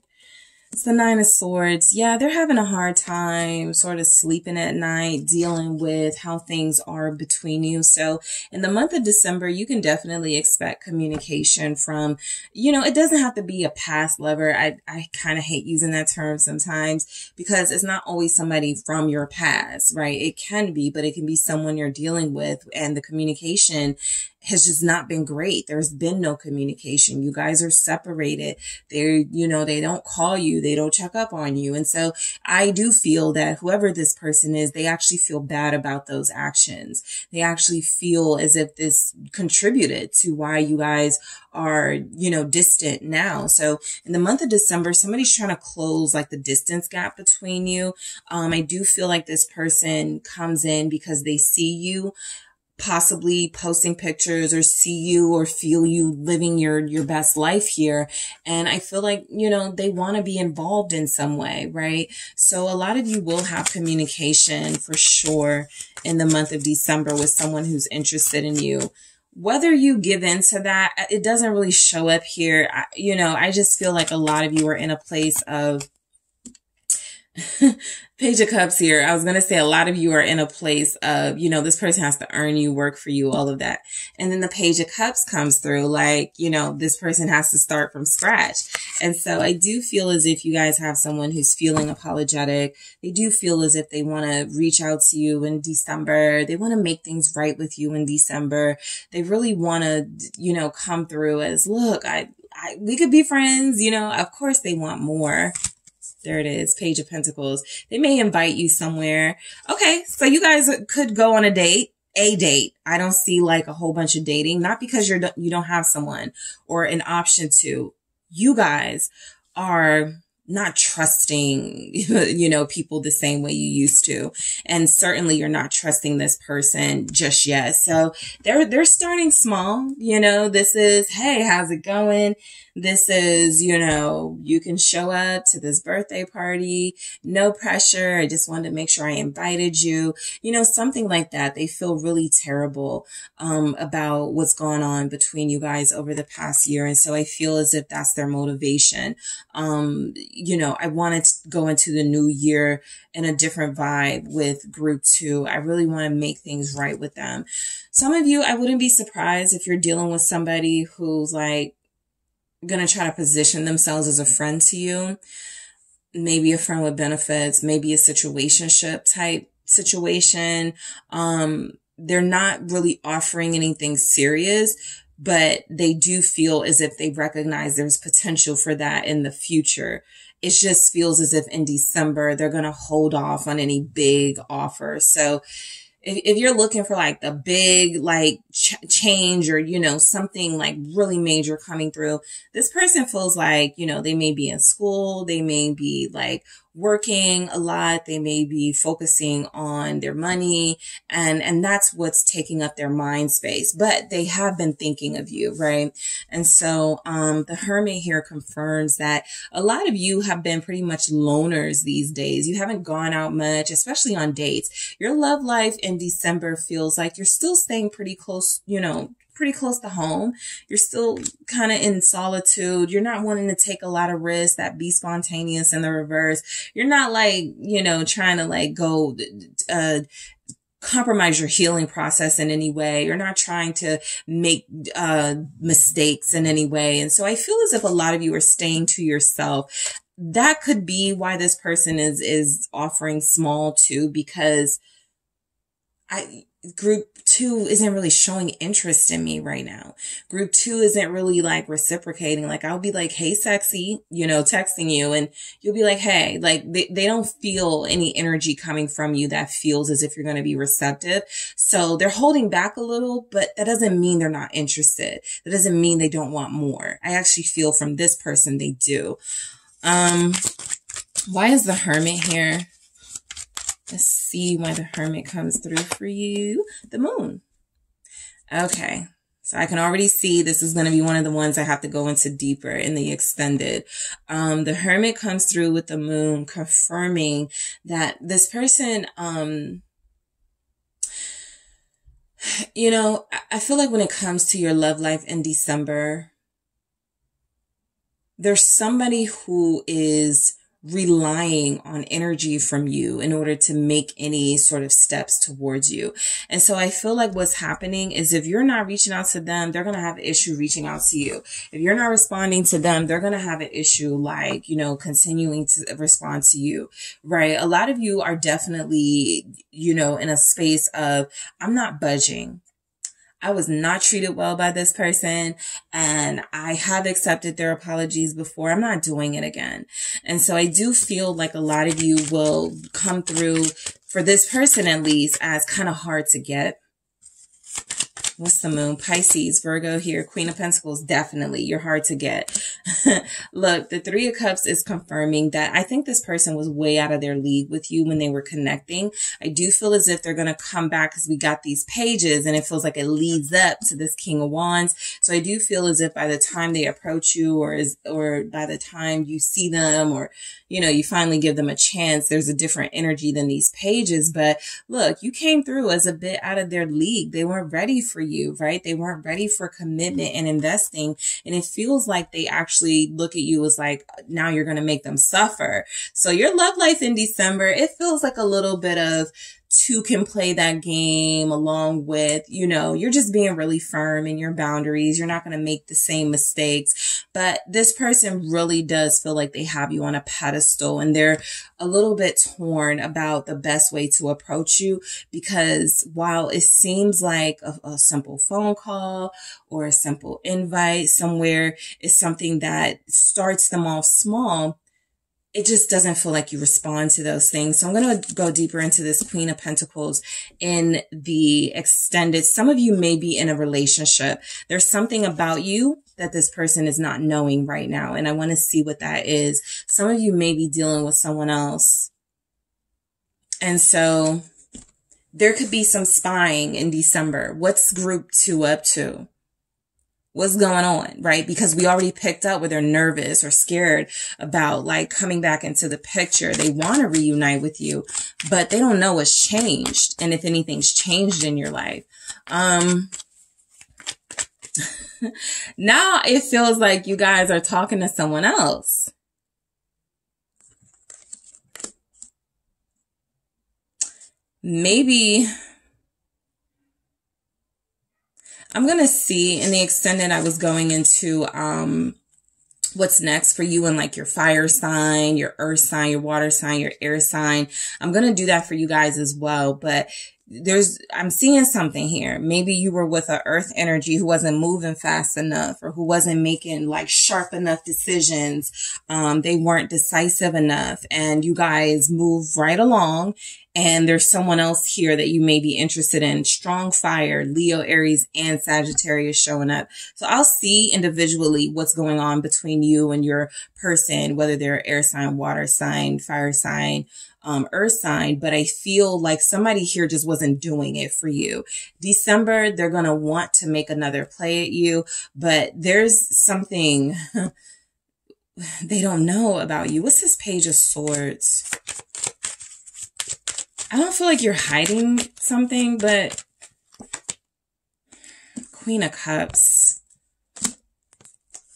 It's the 9 of Swords. Yeah, they're having a hard time sort of sleeping at night, dealing with how things are between you. So in the month of December, you can definitely expect communication from, you know, it doesn't have to be a past lover. I kind of hate using that term sometimes because it's not always somebody from your past, right? It can be, but it can be someone you're dealing with, and the communication has just not been great. There's been no communication. You guys are separated. They're, you know, they don't call you. They don't check up on you. And so I do feel that whoever this person is, they actually feel bad about those actions. They actually feel as if this contributed to why you guys are, you know, distant now. So in the month of December, somebody's trying to close like the distance gap between you. I do feel like this person comes in because they see you possibly posting pictures or see you or feel you living your best life here. And I feel like, you know, they want to be involved in some way, right? So a lot of you will have communication for sure in the month of December with someone who's interested in you. Whether you give into that, it doesn't really show up here. You know, I just feel like a lot of you are in a place of Page of Cups here. I was going to say a lot of you are in a place of, you know, this person has to earn you, work for you, all of that. And then the Page of Cups comes through like, you know, this person has to start from scratch. And so I do feel as if you guys have someone who's feeling apologetic. They do feel as if they want to reach out to you in December. They want to make things right with you in December. They really want to, you know, come through as, look, we could be friends. You know, of course they want more. There it is. Page of Pentacles. They may invite you somewhere. Okay. So you guys could go on a date. I don't see like a whole bunch of dating, not because you don't have someone or an option to. You guys are not trusting, people the same way you used to. And certainly you're not trusting this person just yet. So they're starting small. This is, hey, how's it going? This is, you can show up to this birthday party, no pressure. I just wanted to make sure I invited you, something like that. They feel really terrible, about what's gone on between you guys over the past year. And so I feel as if that's their motivation. I wanted to go into the new year in a different vibe with group 2. I really want to make things right with them. Some of you, I wouldn't be surprised if you're dealing with somebody who's like going to try to position themselves as a friend to you. Maybe a friend with benefits, maybe a situationship type situation. They're not really offering anything serious, but they do feel as if they recognize there's potential for that in the future. It just feels as if in December, they're going to hold off on any big offer. So if you're looking for like the big, like change or, something like really major coming through, this person feels like, they may be in school. They may be like working a lot. They may be focusing on their money and that's what's taking up their mind space, but they have been thinking of you, right? And so, the Hermit here confirms that a lot of you have been pretty much loners these days. You haven't gone out much, especially on dates. Your love life in December feels like you're still staying pretty close, pretty close to home. You're still kind of in solitude. You're not wanting to take a lot of risks, that be spontaneous in the reverse. You're not like, trying to like go, compromise your healing process in any way. You're not trying to make, mistakes in any way. And so I feel as if a lot of you are staying to yourself. That could be why this person is offering small too, because group 2 isn't really showing interest in me right now. Group 2 isn't really like reciprocating. Like I'll be like, hey, sexy, texting you and you'll be like, hey, like they don't feel any energy coming from you that feels as if you're going to be receptive. So they're holding back a little, but that doesn't mean they're not interested. That doesn't mean they don't want more. I actually feel from this person they do. Why is the Hermit here? Let's see why the Hermit comes through for you. The Moon. Okay. So I can already see this is going to be one of the ones I have to go into deeper in the extended. The Hermit comes through with the Moon, confirming that this person, I feel like when it comes to your love life in December, there's somebody who is relying on energy from you in order to make any sort of steps towards you. And so I feel like what's happening is if you're not reaching out to them, they're going to have an issue reaching out to you. If you're not responding to them, they're going to have an issue like, continuing to respond to you, right? A lot of you are definitely, in a space of, I'm not budging. I was not treated well by this person and I have accepted their apologies before. I'm not doing it again. And so I do feel like a lot of you will come through for this person at least as kind of hard to get. What's the Moon? Pisces, Virgo here. Queen of Pentacles, definitely. You're hard to get. Look, the Three of Cups is confirming that I think this person was way out of their league with you when they were connecting. I do feel as if they're going to come back because we got these pages and it feels like it leads up to this King of Wands. So I do feel as if by the time they approach you or by the time you see them or, you finally give them a chance, there's a different energy than these pages. But look, you came through as a bit out of their league. They weren't ready for you, right? They weren't ready for commitment and investing. And it feels like they actually look at you as like, now you're going to make them suffer. So your love life in December, it feels like a little bit of two can play that game along with, you're just being really firm in your boundaries. You're not going to make the same mistakes, but this person really does feel like they have you on a pedestal and they're a little bit torn about the best way to approach you because while it seems like a simple phone call or a simple invite somewhere is something that starts them off small, it just doesn't feel like you respond to those things. So I'm going to go deeper into this Queen of Pentacles in the extended. Some of you may be in a relationship. There's something about you that this person is not knowing right now. And I want to see what that is. Some of you may be dealing with someone else. And so there could be some spying in December. What's group 2 up to? What's going on, right? Because we already picked up where they're nervous or scared about like coming back into the picture. They want to reunite with you, but they don't know what's changed and if anything's changed in your life. Now it feels like you guys are talking to someone else. Maybe I'm going to see in the extended, I was going into what's next for you in like your fire sign, your earth sign, your water sign, your air sign. I'm going to do that for you guys as well. But I'm seeing something here. Maybe you were with an earth energy who wasn't moving fast enough or who wasn't making like sharp enough decisions. They weren't decisive enough and you guys move right along. And there's someone else here that you may be interested in. Strong fire, Leo, Aries, and Sagittarius showing up. So I'll see individually what's going on between you and your person, whether they're air sign, water sign, fire sign, earth sign. But I feel like somebody here just wasn't doing it for you. December, they're going to want to make another play at you, but there's something they don't know about you. What's this Page of Swords? I don't feel like you're hiding something, but Queen of Cups.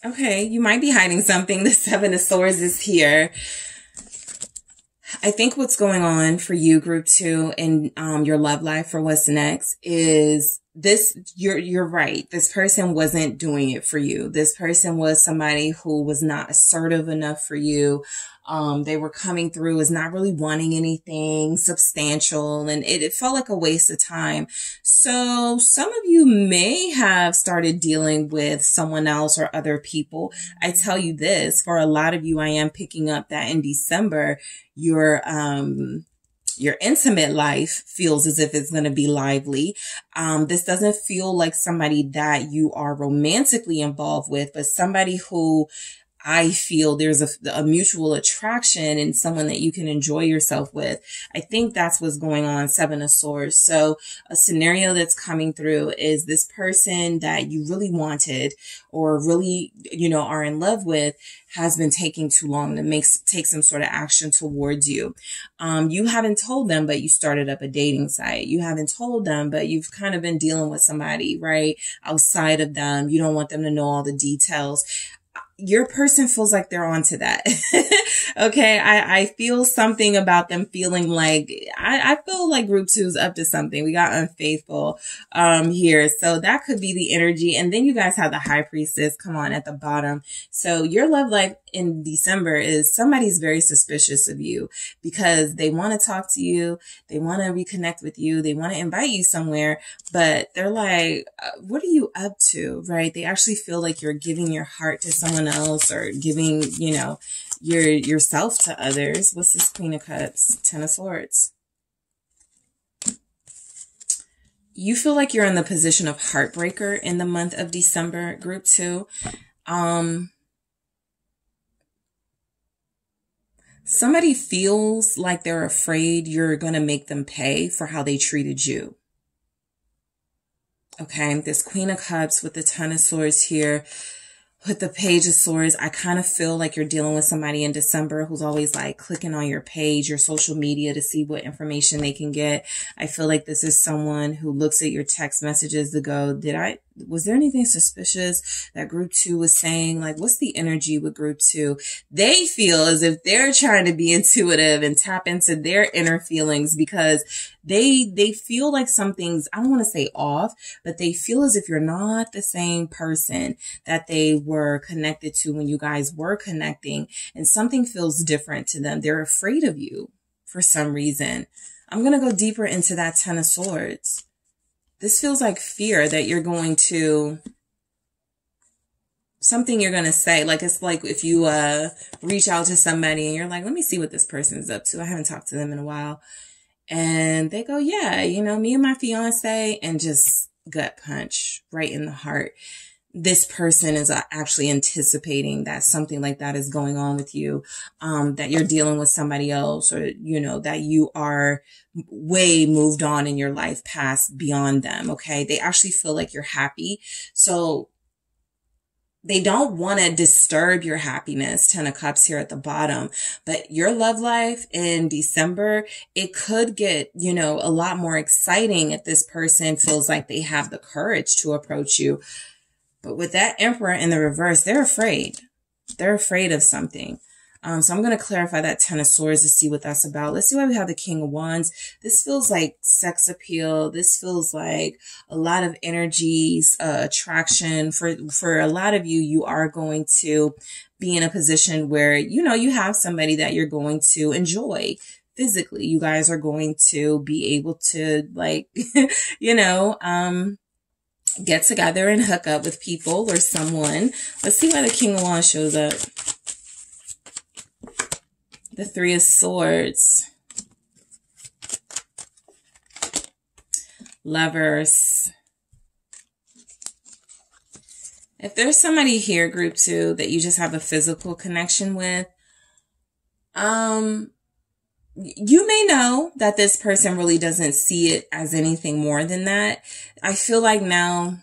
Okay, you might be hiding something. The Seven of Swords is here. I think what's going on for you, group 2, in your love life for what's next is this. You're right. This person wasn't doing it for you. This person was somebody who was not assertive enough for you. They were coming through as not really wanting anything substantial, and it felt like a waste of time. So some of you may have started dealing with someone else or other people. I tell you this, for a lot of you, I am picking up that in December, your intimate life feels as if it's going to be lively. This doesn't feel like somebody that you are romantically involved with, but somebody who I feel there's a mutual attraction and someone that you can enjoy yourself with. I think that's what's going on, Seven of Swords. So a scenario that's coming through is this person that you really wanted or really, are in love with has been taking too long to take some sort of action towards you. You haven't told them, but you started up a dating site. You haven't told them, but you've kind of been dealing with somebody, right, outside of them. You don't want them to know all the details. Your person feels like they're onto that. Okay. I feel something about them feeling like, I feel like group 2 is up to something. We got unfaithful, here. So that could be the energy. And then you guys have the High Priestess, come on, at the bottom. So your love life in December is somebody's very suspicious of you because they want to talk to you. They want to reconnect with you. They want to invite you somewhere, but they're like, what are you up to? Right. They actually feel like you're giving your heart to someone else or giving, yourself to others. What's this Queen of Cups? Ten of Swords. You feel like you're in the position of heartbreaker in the month of December, group 2. Somebody feels like they're afraid you're going to make them pay for how they treated you. Okay, this Queen of Cups with the Ten of Swords here. With the Page of Swords, I kind of feel like you're dealing with somebody in December who's always like clicking on your page, your social media to see what information they can get. I feel like this is someone who looks at your text messages to go, was there anything suspicious that group 2 was saying? Like, what's the energy with group 2? They feel as if they're trying to be intuitive and tap into their inner feelings because they feel like something's, I don't want to say off, but they feel as if you're not the same person that they were connected to when you guys were connecting, and something feels different to them. They're afraid of you for some reason. I'm going to go deeper into that Ten of Swords. This feels like fear that you're going to something you're going to say. Like, it's like if you reach out to somebody and you're like, let me see what this person's up to. I haven't talked to them in a while. And they go, yeah, you know, me and my fiance, and just gut punch right in the heart. This person is actually anticipating that something like that is going on with you, that you're dealing with somebody else, or, you know, that you are way moved on in your life past beyond them. Okay. They actually feel like you're happy. So they don't want to disturb your happiness. 10 of Cups here at the bottom, but your love life in December, it could get, you know, a lot more exciting if this person feels like they have the courage to approach you. But with that Emperor in the reverse, they're afraid. They're afraid of something. So I'm going to clarify that 10 of Swords to see what that's about. Let's see why we have the King of Wands. This feels like sex appeal. This feels like a lot of energies, attraction. For a lot of you, you are going to be in a position where, you know, you have somebody that you're going to enjoy physically. You guys are going to be able to, like, you know, get together and hook up with people or someone. Let's see why the King of Wands shows up. The Three of Swords. Lovers. If there's somebody here, group 2, that you just have a physical connection with, you may know that this person really doesn't see it as anything more than that. I feel like now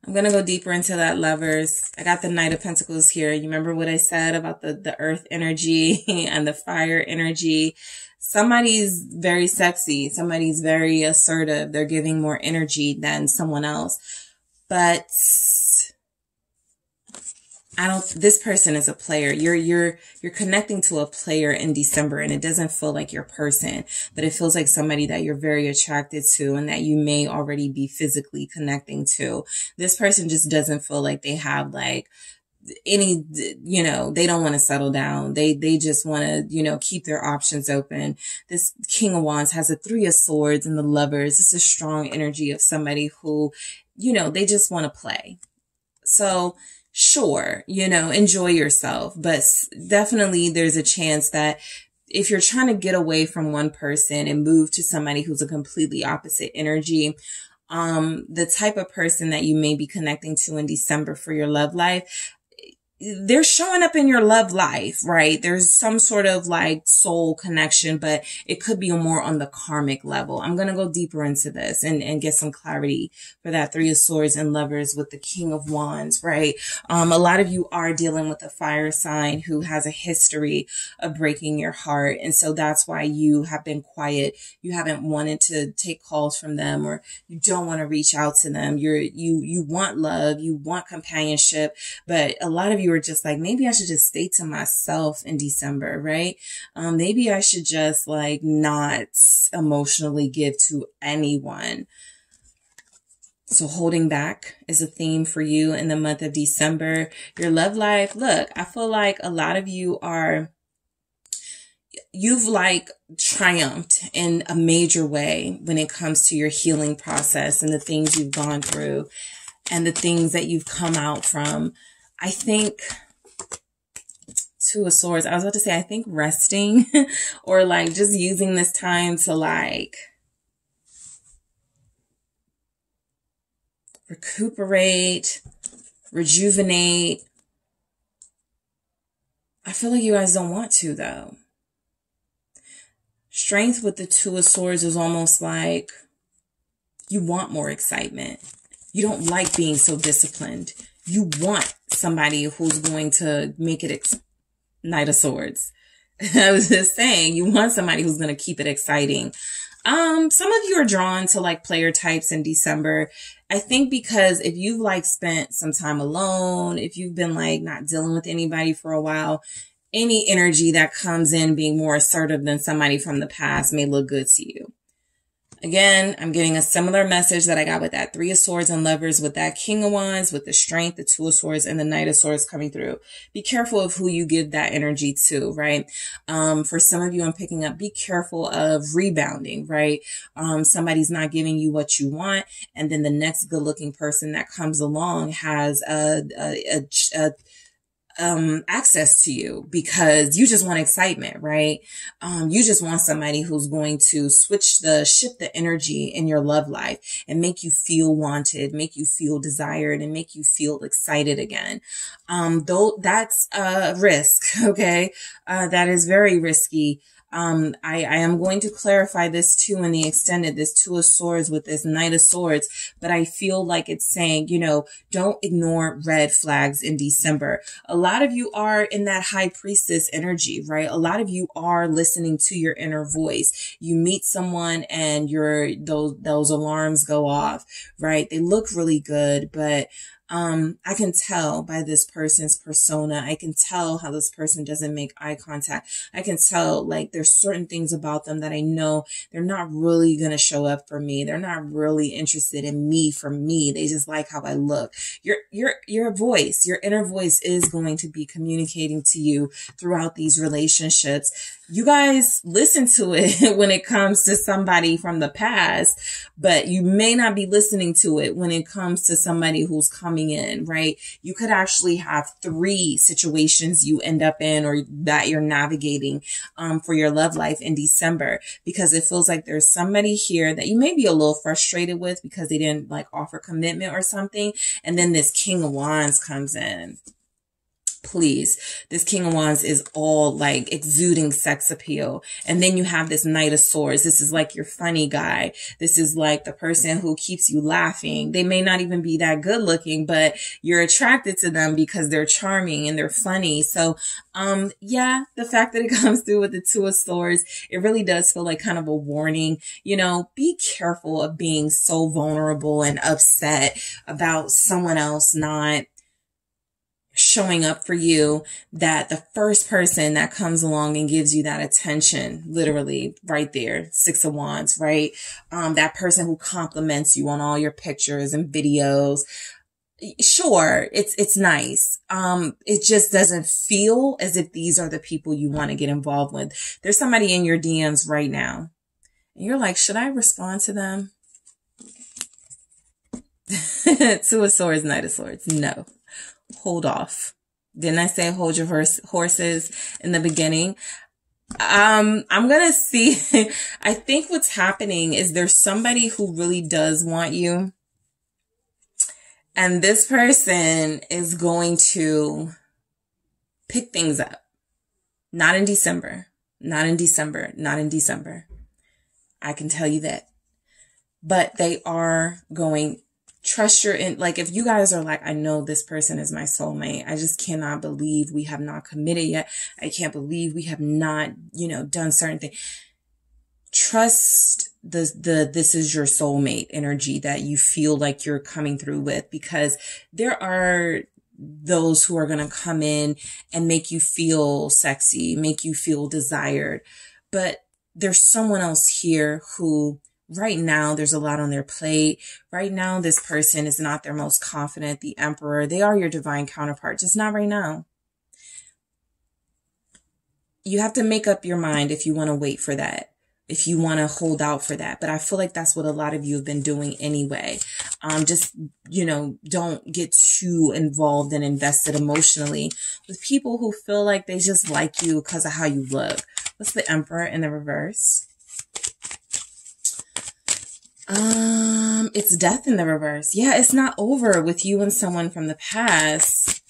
I'm going to go deeper into that, lovers. I got the Knight of Pentacles here. You remember what I said about the earth energy and the fire energy? Somebody's very sexy. Somebody's very assertive. They're giving more energy than someone else. But this person is a player. You're connecting to a player in December, and it doesn't feel like your person, but it feels like somebody that you're very attracted to and that you may already be physically connecting to. This person just doesn't feel like they have like any, you know, they don't want to settle down. They just want to, you know, keep their options open. This King of Wands has a Three of Swords and the Lovers. It's a strong energy of somebody who, you know, they just want to play. So sure, you know, enjoy yourself, but definitely there's a chance that if you're trying to get away from one person and move to somebody who's a completely opposite energy, the type of person that you may be connecting to in December for your love life, they're showing up in your love life, right? There's some sort of like soul connection, but it could be more on the karmic level. I'm going to go deeper into this and get some clarity for that Three of Swords and Lovers with the King of Wands, right? A lot of you are dealing with a fire sign who has a history of breaking your heart. And so that's why you have been quiet. You haven't wanted to take calls from them, or you don't want to reach out to them. You want love, you want companionship, but a lot of you are just like, maybe I should just stay to myself in December, right? Maybe I should just like not emotionally give to anyone. So holding back is a theme for you in the month of December. Your love life, look, I feel like a lot of you you've like triumphed in a major way when it comes to your healing process and the things you've gone through and the things that you've come out from. I think Two of Swords, I was about to say, I think resting or like just using this time to like recuperate, rejuvenate. I feel like you guys don't want to though. Strength with the Two of Swords is almost like you want more excitement. You don't like being so disciplined. You want somebody who's going to make it Knight of Swords. I was just saying, you want somebody who's going to keep it exciting. Some of you are drawn to like player types in December. I think because if you've like spent some time alone, if you've been like not dealing with anybody for a while, any energy that comes in being more assertive than somebody from the past may look good to you. Again, I'm getting a similar message that I got with that Three of Swords and Lovers, with that King of Wands, with the Strength, the Two of Swords, and the Knight of Swords coming through. Be careful of who you give that energy to, right? For some of you, I'm picking up, be careful of rebounding, right? Somebody's not giving you what you want, and then the next good-looking person that comes along has access to you because you just want excitement, right? You just want somebody who's going to shift the energy in your love life and make you feel wanted, make you feel desired, and make you feel excited again. Though that's a risk, okay? That is very risky. I am going to clarify this too in the extended, this Two of Swords with this Knight of Swords, but I feel like it's saying, don't ignore red flags in December. A lot of you are in that High Priestess energy, right? A lot of you are listening to your inner voice. You meet someone and those alarms go off, right? They look really good, but I can tell by this person's persona. I can tell how this person doesn't make eye contact. I can tell, like, there's certain things about them that I know they're not really going to show up for me. They're not really interested in me for me. They just like how I look. Your voice, your inner voice is going to be communicating to you throughout these relationships. You guys listen to it when it comes to somebody from the past, but you may not be listening to it when it comes to somebody who's coming in, right? You could actually have 3 situations you end up in or that you're navigating for your love life in December, because it feels like there's somebody here that you may be a little frustrated with because they didn't like offer commitment or something. And then this King of Wands comes in. Please, this King of Wands is all like exuding sex appeal. And then you have this Knight of Swords. This is like your funny guy. This is like the person who keeps you laughing. They may not even be that good looking, but you're attracted to them because they're charming and they're funny. So, yeah, the fact that it comes through with the Two of Swords, it really does feel like kind of a warning. Be careful of being so vulnerable and upset about someone else not showing up for you, that the first person that comes along and gives you that attention, literally right there, Six of Wands, right? That person who compliments you on all your pictures and videos. Sure, it's nice. It just doesn't feel as if these are the people you want to get involved with. There's somebody in your DMs right now, and you're like, should I respond to them? Two of Swords, Knight of Swords. No. Hold off. Didn't I say hold your horses in the beginning? I'm going to see. I think what's happening is there's somebody who really does want you. And this person is going to pick things up. Not in December. Not in December. Not in December. I can tell you that. But they are going. Trust like, if you guys are like, I know this person is my soulmate. I just cannot believe we have not committed yet. I can't believe we have not, done certain things. Trust this is your soulmate energy that you feel like you're coming through with, because there are those who are going to come in and make you feel sexy, make you feel desired. But there's someone else here who, right now, there's a lot on their plate. Right now, this person is not their most confident, the Emperor. They are your divine counterpart, just not right now. You have to make up your mind if you want to wait for that, if you want to hold out for that. But I feel like that's what a lot of you have been doing anyway. Just, don't get too involved and invested emotionally with people who feel like they just like you because of how you look. What's the Emperor in the reverse? It's Death in the reverse. Yeah, it's not over with you and someone from the past.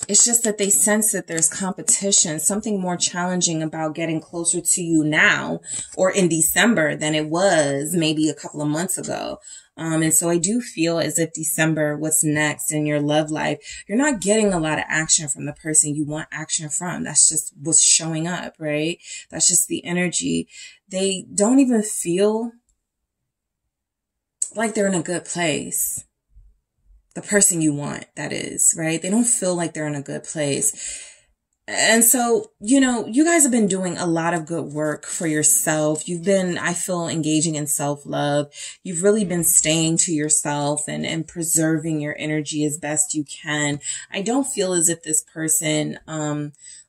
It's just that they sense that there's competition, something more challenging about getting closer to you now or in December than it was maybe a couple of months ago. And so I do feel as if December, what's next in your love life, you're not getting a lot of action from the person you want action from. That's just what's showing up, right? That's just the energy. They don't even feel like they're in a good place. The person you want, that is, right? They don't feel like they're in a good place. And so, you know, you guys have been doing a lot of good work for yourself. You've been, I feel, engaging in self-love. You've really been staying to yourself and preserving your energy as best you can. I don't feel as if this person,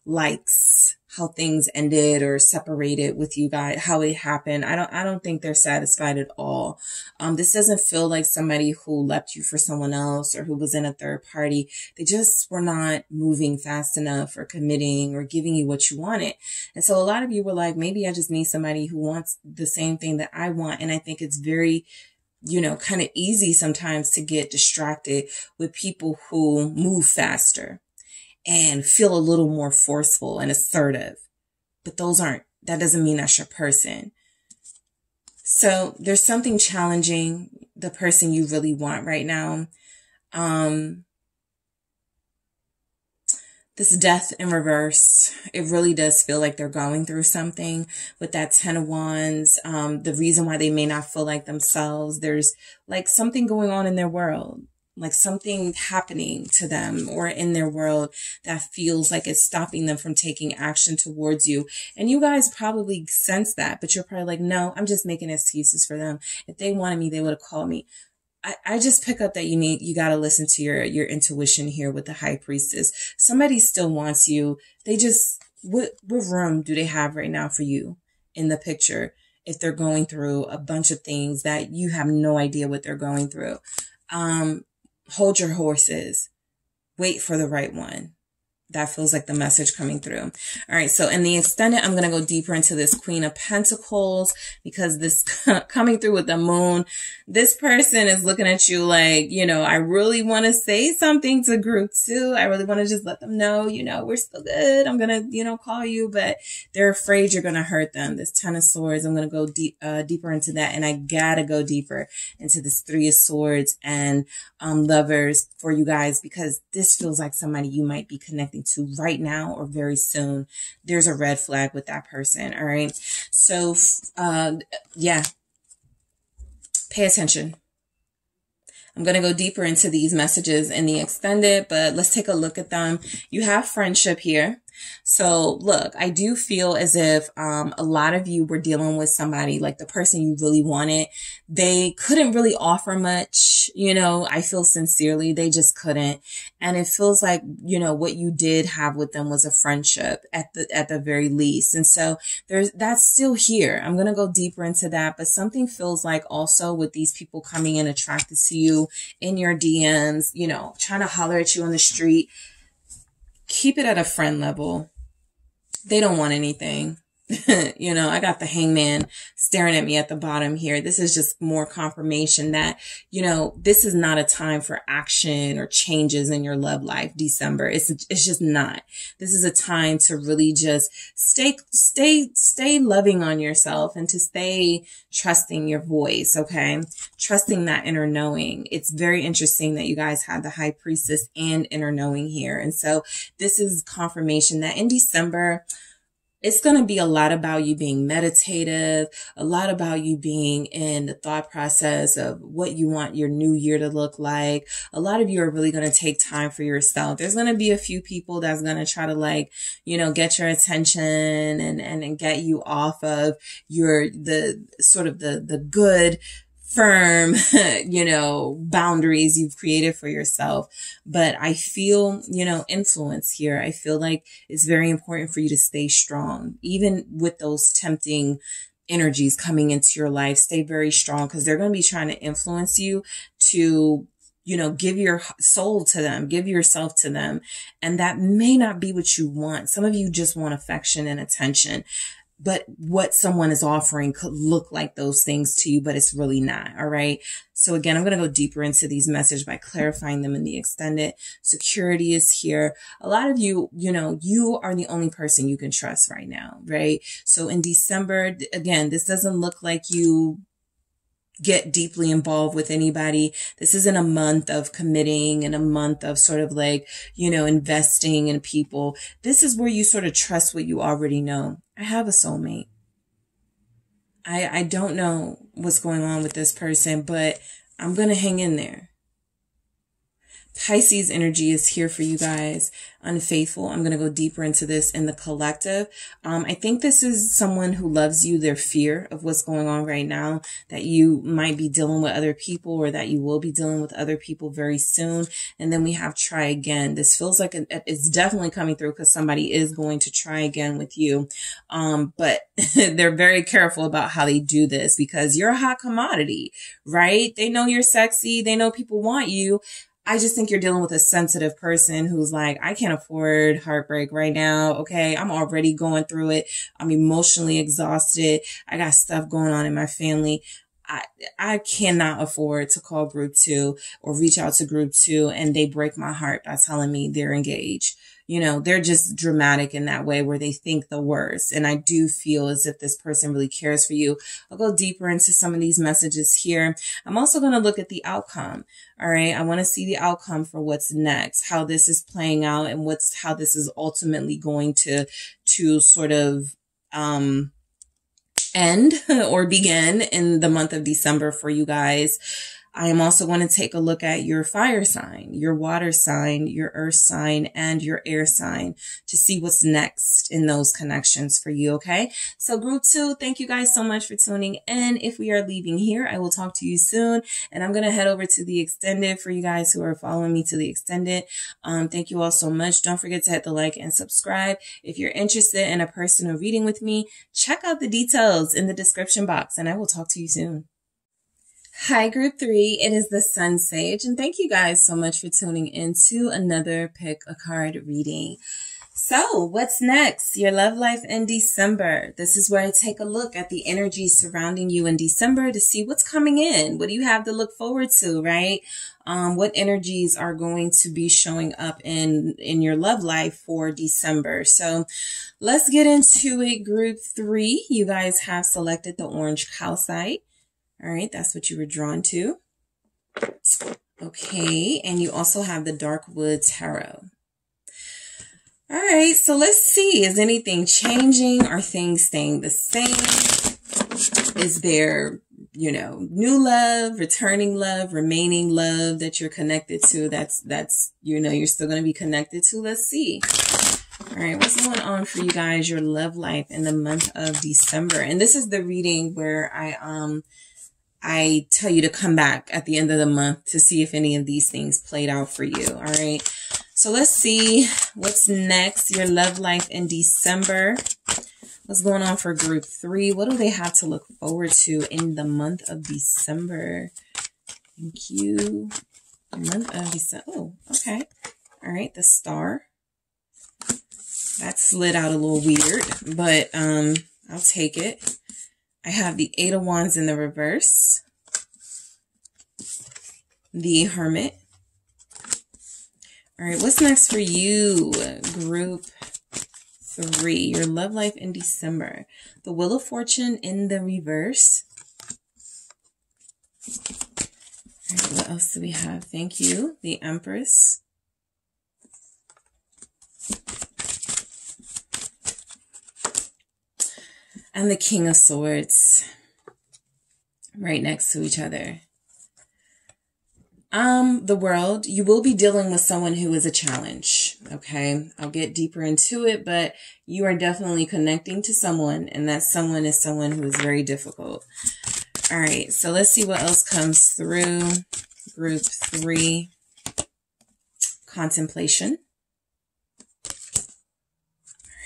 likes how things ended or separated with you guys, how it happened. I don't think they're satisfied at all. This doesn't feel like somebody who left you for someone else or who was in a third party. They just were not moving fast enough or committing or giving you what you wanted. And so a lot of you were like, maybe I just need somebody who wants the same thing that I want. And I think it's very, you know, kind of easy sometimes to get distracted with people who move faster and feel a little more forceful and assertive. But that doesn't mean that's your person. So there's something challenging the person you really want right now. This death in reverse, it really does feel like they're going through something with that 10 of Wands. The reason why they may not feel like themselves, there's like something going on in their world. Like something happening to them or in their world that feels like it's stopping them from taking action towards you. And you guys probably sense that, but you're probably like, no, I'm just making excuses for them. If they wanted me, they would have called me. I just pick up that you got to listen to your intuition here with the High Priestess. Somebody still wants you. They just, what room do they have right now for you in the picture? If they're going through a bunch of things that you have no idea what they're going through. Hold your horses. Wait for the right one. That feels like the message coming through. All right. So in the extended, I'm going to go deeper into this Queen of Pentacles because this coming through with the Moon, this person is looking at you like, you know, I really want to say something to group 2. I really want to just let them know, you know, we're still good. I'm going to, you know, call you, but they're afraid you're going to hurt them. This 10 of Swords, I'm going to go deeper into that. And I gotta go deeper into this 3 of Swords and Lovers for you guys, because this feels like somebody you might be connecting to right now or very soon. There's a red flag with that person. All right. So, yeah, pay attention. I'm going to go deeper into these messages in the extended, but let's take a look at them. You have friendship here. So look, I do feel as if a lot of you were dealing with somebody like the person you really wanted. They couldn't really offer much, you know, I feel sincerely, they just couldn't. And it feels like, you know, what you did have with them was a friendship at the very least. And so that's still here. I'm going to go deeper into that, but something feels like also with these people coming in attracted to you in your DMs, you know, trying to holler at you on the street. Keep it at a friend level. They don't want anything. You know, I got the Hangman staring at me at the bottom here. This is just more confirmation that, you know, this is not a time for action or changes in your love life, December. It's just not. This is a time to really just stay loving on yourself and to stay trusting your voice. Okay. Trusting that inner knowing. It's very interesting that you guys had the High Priestess and inner knowing here. And so this is confirmation that in December, it's going to be a lot about you being meditative, a lot about you being in the thought process of what you want your new year to look like. A lot of you are really going to take time for yourself. There's going to be a few people that's going to try to like, you know, get your attention and get you off of the good, firm, you know, boundaries you've created for yourself. But I feel, you know, influence here. I feel like it's very important for you to stay strong, even with those tempting energies coming into your life. Stay very strong because they're going to be trying to influence you to, you know, give your soul to them, give yourself to them. And that may not be what you want. Some of you just want affection and attention. But what someone is offering could look like those things to you, but it's really not. All right. So again, I'm going to go deeper into these messages by clarifying them in the extended. Security is here. A lot of you, you know, you are the only person you can trust right now. Right. So in December, again, this doesn't look like you get deeply involved with anybody. This isn't a month of committing and a month of sort of like, you know, investing in people. This is where you sort of trust what you already know. I have a soulmate. I don't know what's going on with this person, but I'm going to hang in there. Pisces energy is here for you guys. Unfaithful. I'm going to go deeper into this in the collective. I think this is someone who loves you. Their fear of what's going on right now, that you might be dealing with other people or that you will be dealing with other people very soon. And then we have try again. This feels like it's definitely coming through because somebody is going to try again with you. But they're very careful about how they do this because you're a hot commodity, right? They know you're sexy. They know people want you. I just think you're dealing with a sensitive person who's like, I can't afford heartbreak right now. Okay. I'm already going through it. I'm emotionally exhausted. I got stuff going on in my family. I cannot afford to call group 2 or reach out to group 2 and they break my heart by telling me they're engaged. You know, they're just dramatic in that way where they think the worst. And I do feel as if this person really cares for you. I'll go deeper into some of these messages here. I'm also going to look at the outcome. All right. I want to see the outcome for what's next, how this is playing out and how this is ultimately going to sort of, end or begin in the month of December for you guys. I am also going to take a look at your fire sign, your water sign, your earth sign, and your air sign to see what's next in those connections for you, okay? So group 2, thank you guys so much for tuning in. If we are leaving here, I will talk to you soon. And I'm going to head over to the extended for you guys who are following me to the extended. Thank you all so much. Don't forget to hit the like and subscribe. If you're interested in a personal reading with me, check out the details in the description box, and I will talk to you soon. Hi, group 3. It is the SunSage, and thank you guys so much for tuning into another pick a card reading. So what's next? Your love life in December. This is where I take a look at the energy surrounding you in December to see what's coming in. What do you have to look forward to, right? What energies are going to be showing up in your love life for December. So let's get into it. Group 3, you guys have selected the orange calcite. All right, that's what you were drawn to. Okay, and you also have the dark wood tarot. All right, so let's see. Is anything changing? Are things staying the same? Is there, new love, returning love, remaining love that you're connected to? That's you're still going to be connected to. Let's see. All right, what's going on for you guys? Your love life in the month of December. And this is the reading where I tell you to come back at the end of the month to see if any of these things played out for you. All right. So let's see what's next. Your love life in December. What's going on for group 3? What do they have to look forward to in the month of December? Thank you. The month of December. Oh, okay. All right. The star. That slid out a little weird, but I'll take it. I have the 8 of Wands in the reverse, the Hermit. All right, what's next for you, group 3? Your love life in December. The Wheel of Fortune in the reverse. All right, what else do we have? Thank you. The Empress. And the King of Swords right next to each other. The World, you will be dealing with someone who is a challenge. Okay. I'll get deeper into it, but you are definitely connecting to someone, and that someone is someone who is very difficult. All right. So let's see what else comes through. Group 3, contemplation.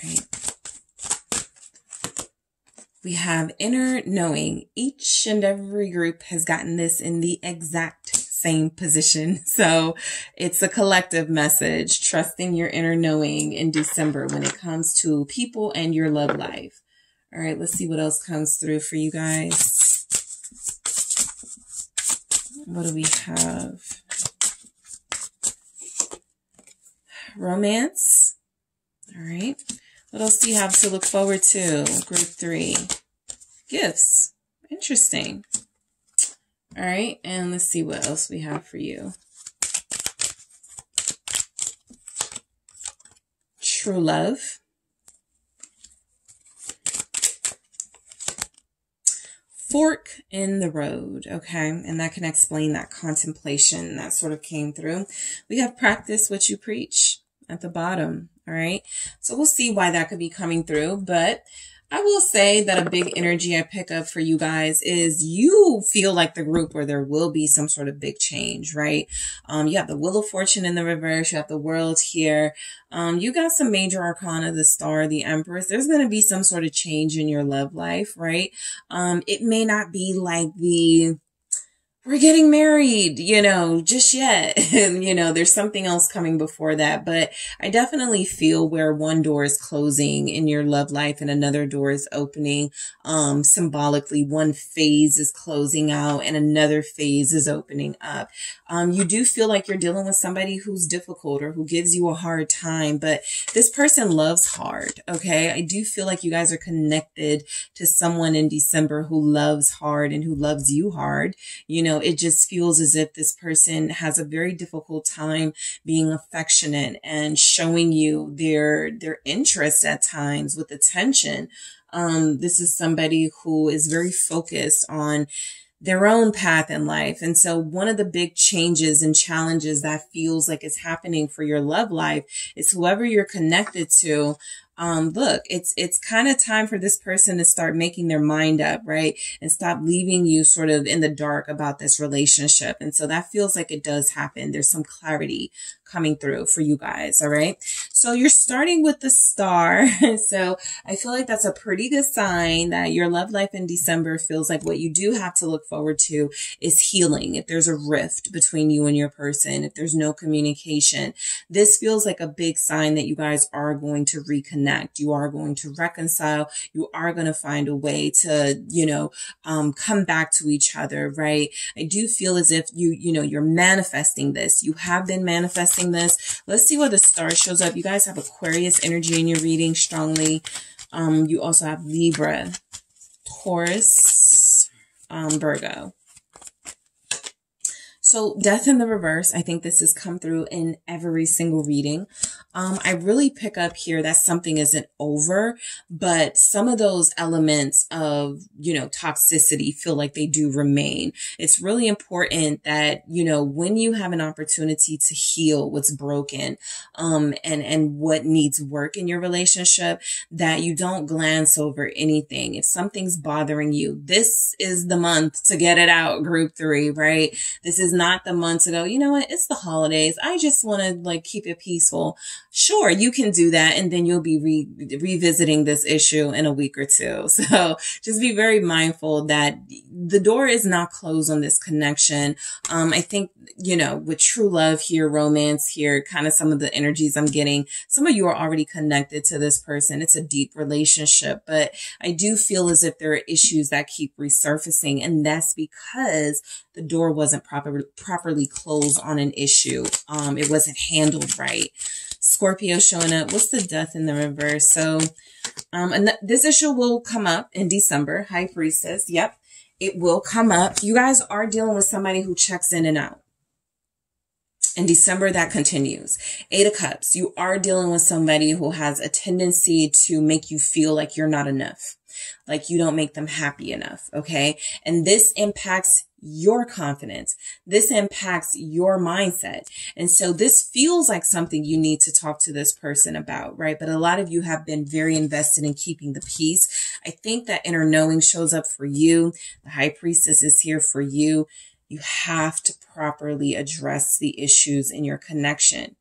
All right. We have inner knowing. Each and every group has gotten this in the exact same position. So it's a collective message, trusting your inner knowing in December when it comes to people and your love life. All right, let's see what else comes through for you guys. What do we have? Romance. All right. What else do you have to look forward to? Group 3. Gifts. Interesting. All right. And let's see what else we have for you. True love. fork in the road, okay? And that can explain that contemplation that sort of came through. We have practice what you preach at the bottom, all right? So we'll see why that could be coming through, but I will say that a big energy I pick up for you guys is you feel like the group where there will be some sort of big change, right? You have the Wheel of Fortune in the reverse. You have the World here. You got some major arcana, the Star, the Empress. There's going to be some sort of change in your love life, right? It may not be like the we're getting married, just yet. There's something else coming before that. But I definitely feel where one door is closing in your love life and another door is opening. Symbolically, one phase is closing out and another phase is opening up. You do feel like you're dealing with somebody who's difficult or who gives you a hard time, but this person loves hard. Okay. I do feel like you guys are connected to someone in December who loves hard and who loves you hard. It just feels as if this person has a very difficult time being affectionate and showing you their interest at times with attention. This is somebody who is very focused on their own path in life. And so one of the big changes and challenges that feels like is happening for your love life is whoever you're connected to. Look, it's kind of time for this person to start making their mind up, right? And stop leaving you sort of in the dark about this relationship. And so that feels like it does happen. There's some clarity coming through for you guys. All right. So you're starting with the Star. So I feel like that's a pretty good sign that your love life in December feels like what you do have to look forward to is healing. If there's a rift between you and your person, if there's no communication, this feels like a big sign that you guys are going to reconnect. You are going to reconcile. You are going to find a way to, come back to each other, right? I do feel as if you're manifesting this. You have been manifesting this. Let's see where the Star shows up. You guys have Aquarius energy in your reading strongly. You also have Libra, Taurus, Virgo. So Death in the reverse, I think this has come through in every single reading. I really pick up here that something isn't over, but some of those elements of, toxicity feel like they do remain. It's really important that, when you have an opportunity to heal what's broken, and what needs work in your relationship, that you don't glance over anything. If something's bothering you, this is the month to get it out, group 3, right? This is not the month to go, you know what? It's the holidays. I just want to keep it peaceful. Sure, you can do that. And then you'll be revisiting this issue in a week or two. So just be very mindful that the door is not closed on this connection. I think, with true love here, romance here, kind of some of the energies I'm getting, some of you are already connected to this person. It's a deep relationship, but I do feel as if there are issues that keep resurfacing. And that's because the door wasn't properly closed on an issue. It wasn't handled right. Scorpio showing up. What's the Death in the reverse? So, and this issue will come up in December. High Priestess. Yep. It will come up. You guys are dealing with somebody who checks in and out. In December, that continues. 8 of Cups. You are dealing with somebody who has a tendency to make you feel like you're not enough. Like you don't make them happy enough. Okay. And this impacts your confidence. This impacts your mindset. And so this feels like something you need to talk to this person about, right? But a lot of you have been very invested in keeping the peace. I think that inner knowing shows up for you. The High Priestess is here for you. You have to properly address the issues in your connection,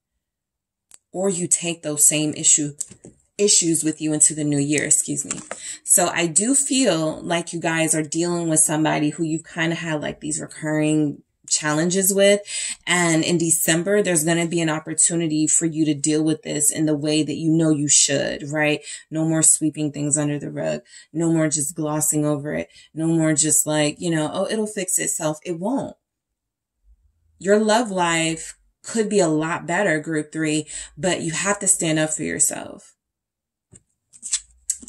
or you take those same issues with you into the new year, excuse me. So I do feel like you guys are dealing with somebody who you've kind of had like these recurring challenges with. And in December, there's going to be an opportunity for you to deal with this in the way that you should, right? No more sweeping things under the rug. No more just glossing over it. No more just like, oh, it'll fix itself. It won't. Your love life could be a lot better, group 3, but you have to stand up for yourself.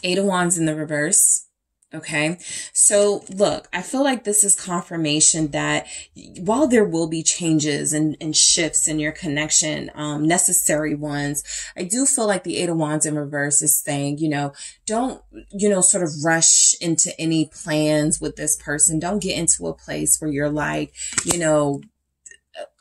8 of Wands in the reverse. Okay. So look, I feel like this is confirmation that while there will be changes and shifts in your connection, necessary ones, I do feel like the Eight of Wands in reverse is saying, don't, sort of rush into any plans with this person. Don't get into a place where you're like,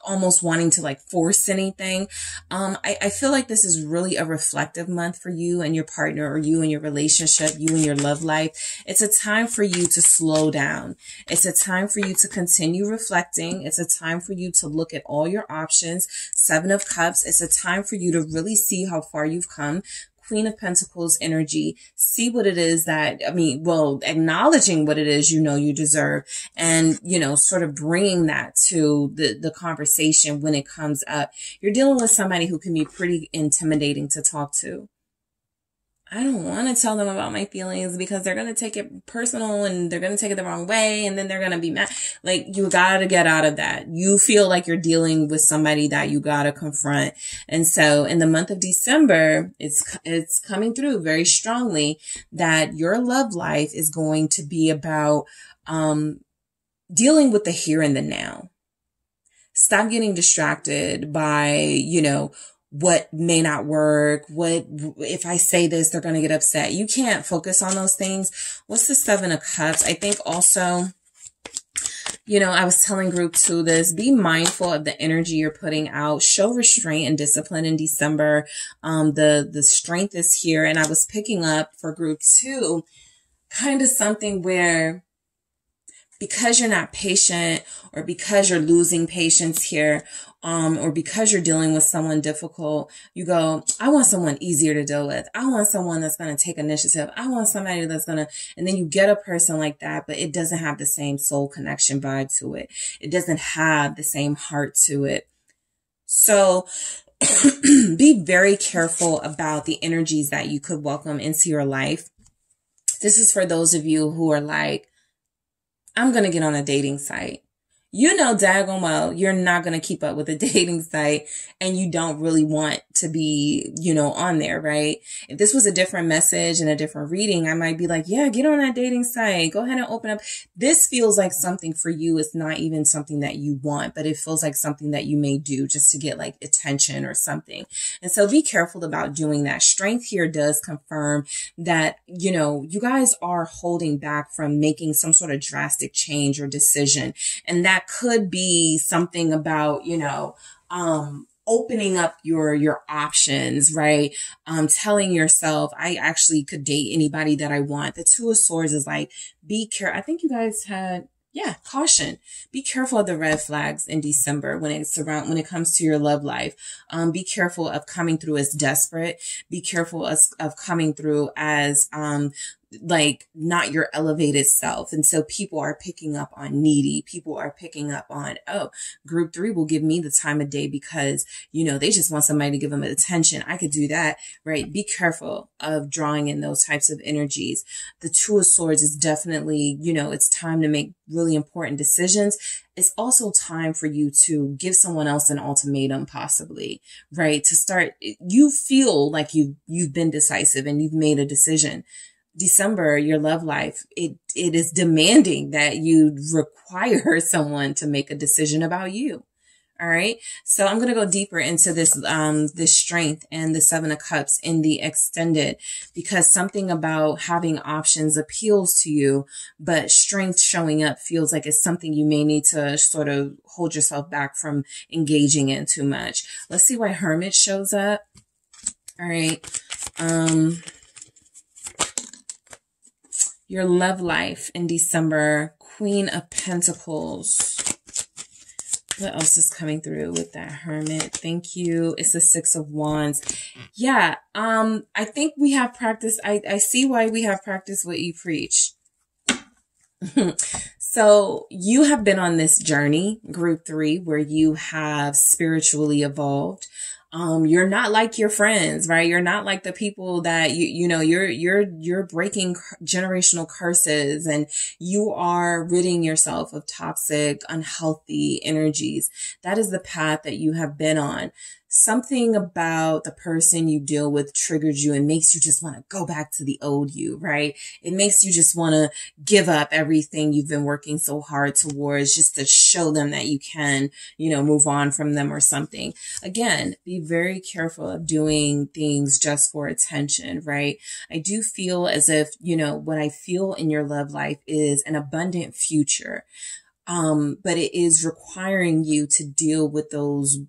almost wanting to like force anything. I feel like this is really a reflective month for you and your partner, or you and your relationship, you and your love life. It's a time for you to slow down. It's a time for you to continue reflecting. It's a time for you to look at all your options. Seven of Cups. It's a time for you to really see how far you've come. Queen of Pentacles energy, see what it is that, acknowledging what it is you deserve, and, sort of bringing that to the conversation when it comes up. You're dealing with somebody who can be pretty intimidating to talk to. I don't want to tell them about my feelings because they're going to take it personal and they're going to take it the wrong way, and then they're going to be mad. Like, you got to get out of that. You feel like you're dealing with somebody that you got to confront. And so in the month of December, it's coming through very strongly that your love life is going to be about, dealing with the here and the now. Stop getting distracted by, what may not work. What if I say this, they're going to get upset. You can't focus on those things. What's the Seven of Cups? I think also, I was telling group 2 this, be mindful of the energy you're putting out. Show restraint and discipline in December. The strength is here. And I was picking up for group 2, kind of something where, because you're not patient, or because you're losing patience here, or because you're dealing with someone difficult, you go, I want someone easier to deal with. I want someone that's going to take initiative. I want somebody that's going to, and then you get a person like that, but it doesn't have the same soul connection vibe to it. It doesn't have the same heart to it. So be very careful about the energies that you could welcome into your life. This is for those of you who are like, I'm going to get on a dating site. Daggone well, you're not going to keep up with a dating site, and you don't really want to be, on there, right? If this was a different message and a different reading, I might be like, yeah, get on that dating site. Go ahead and open up. This feels like something for you. It's not even something that you want, but it feels like something that you may do just to get like attention or something. And so be careful about doing that. Strength here does confirm that, you guys are holding back from making some sort of drastic change or decision. And that could be something about, opening up your options, right? Telling yourself, I actually could date anybody that I want. The Two of Swords is like, be careful. I think you guys had, caution. Be careful of the red flags in December when it comes to your love life. Be careful of coming through as desperate. Be careful of coming through as, not your elevated self. And so people are picking up on needy. People are picking up on, group 3 will give me the time of day because, they just want somebody to give them attention. I could do that, right? Be careful of drawing in those types of energies. The Two of Swords is definitely, it's time to make really important decisions. It's also time for you to give someone else an ultimatum, possibly, right? To start, you feel like you've been decisive and you've made a decision. December, your love life, it is demanding that you require someone to make a decision about you. All right. So I'm going to go deeper into this strength and the Seven of Cups in the extended, because something about having options appeals to you, but strength showing up feels like it's something you may need to sort of hold yourself back from engaging in too much. Let's see why Hermit shows up. All right. Your love life in December, Queen of Pentacles. What else is coming through with that Hermit? Thank you. It's the Six of Wands. Yeah, I think we have practiced. I see why we have practiced what you preach. So you have been on this journey, group 3, where you have spiritually evolved. You're not like your friends, right? You're not like the people that you're breaking generational curses, and you are ridding yourself of toxic, unhealthy energies. That is the path that you have been on. something about the person you deal with triggers you and makes you just want to go back to the old you, right? It makes you just want to give up everything you've been working so hard towards just to show them that you can, move on from them or something. Again, be very careful of doing things just for attention, right? I do feel as if, what I feel in your love life is an abundant future. But it is requiring you to deal with those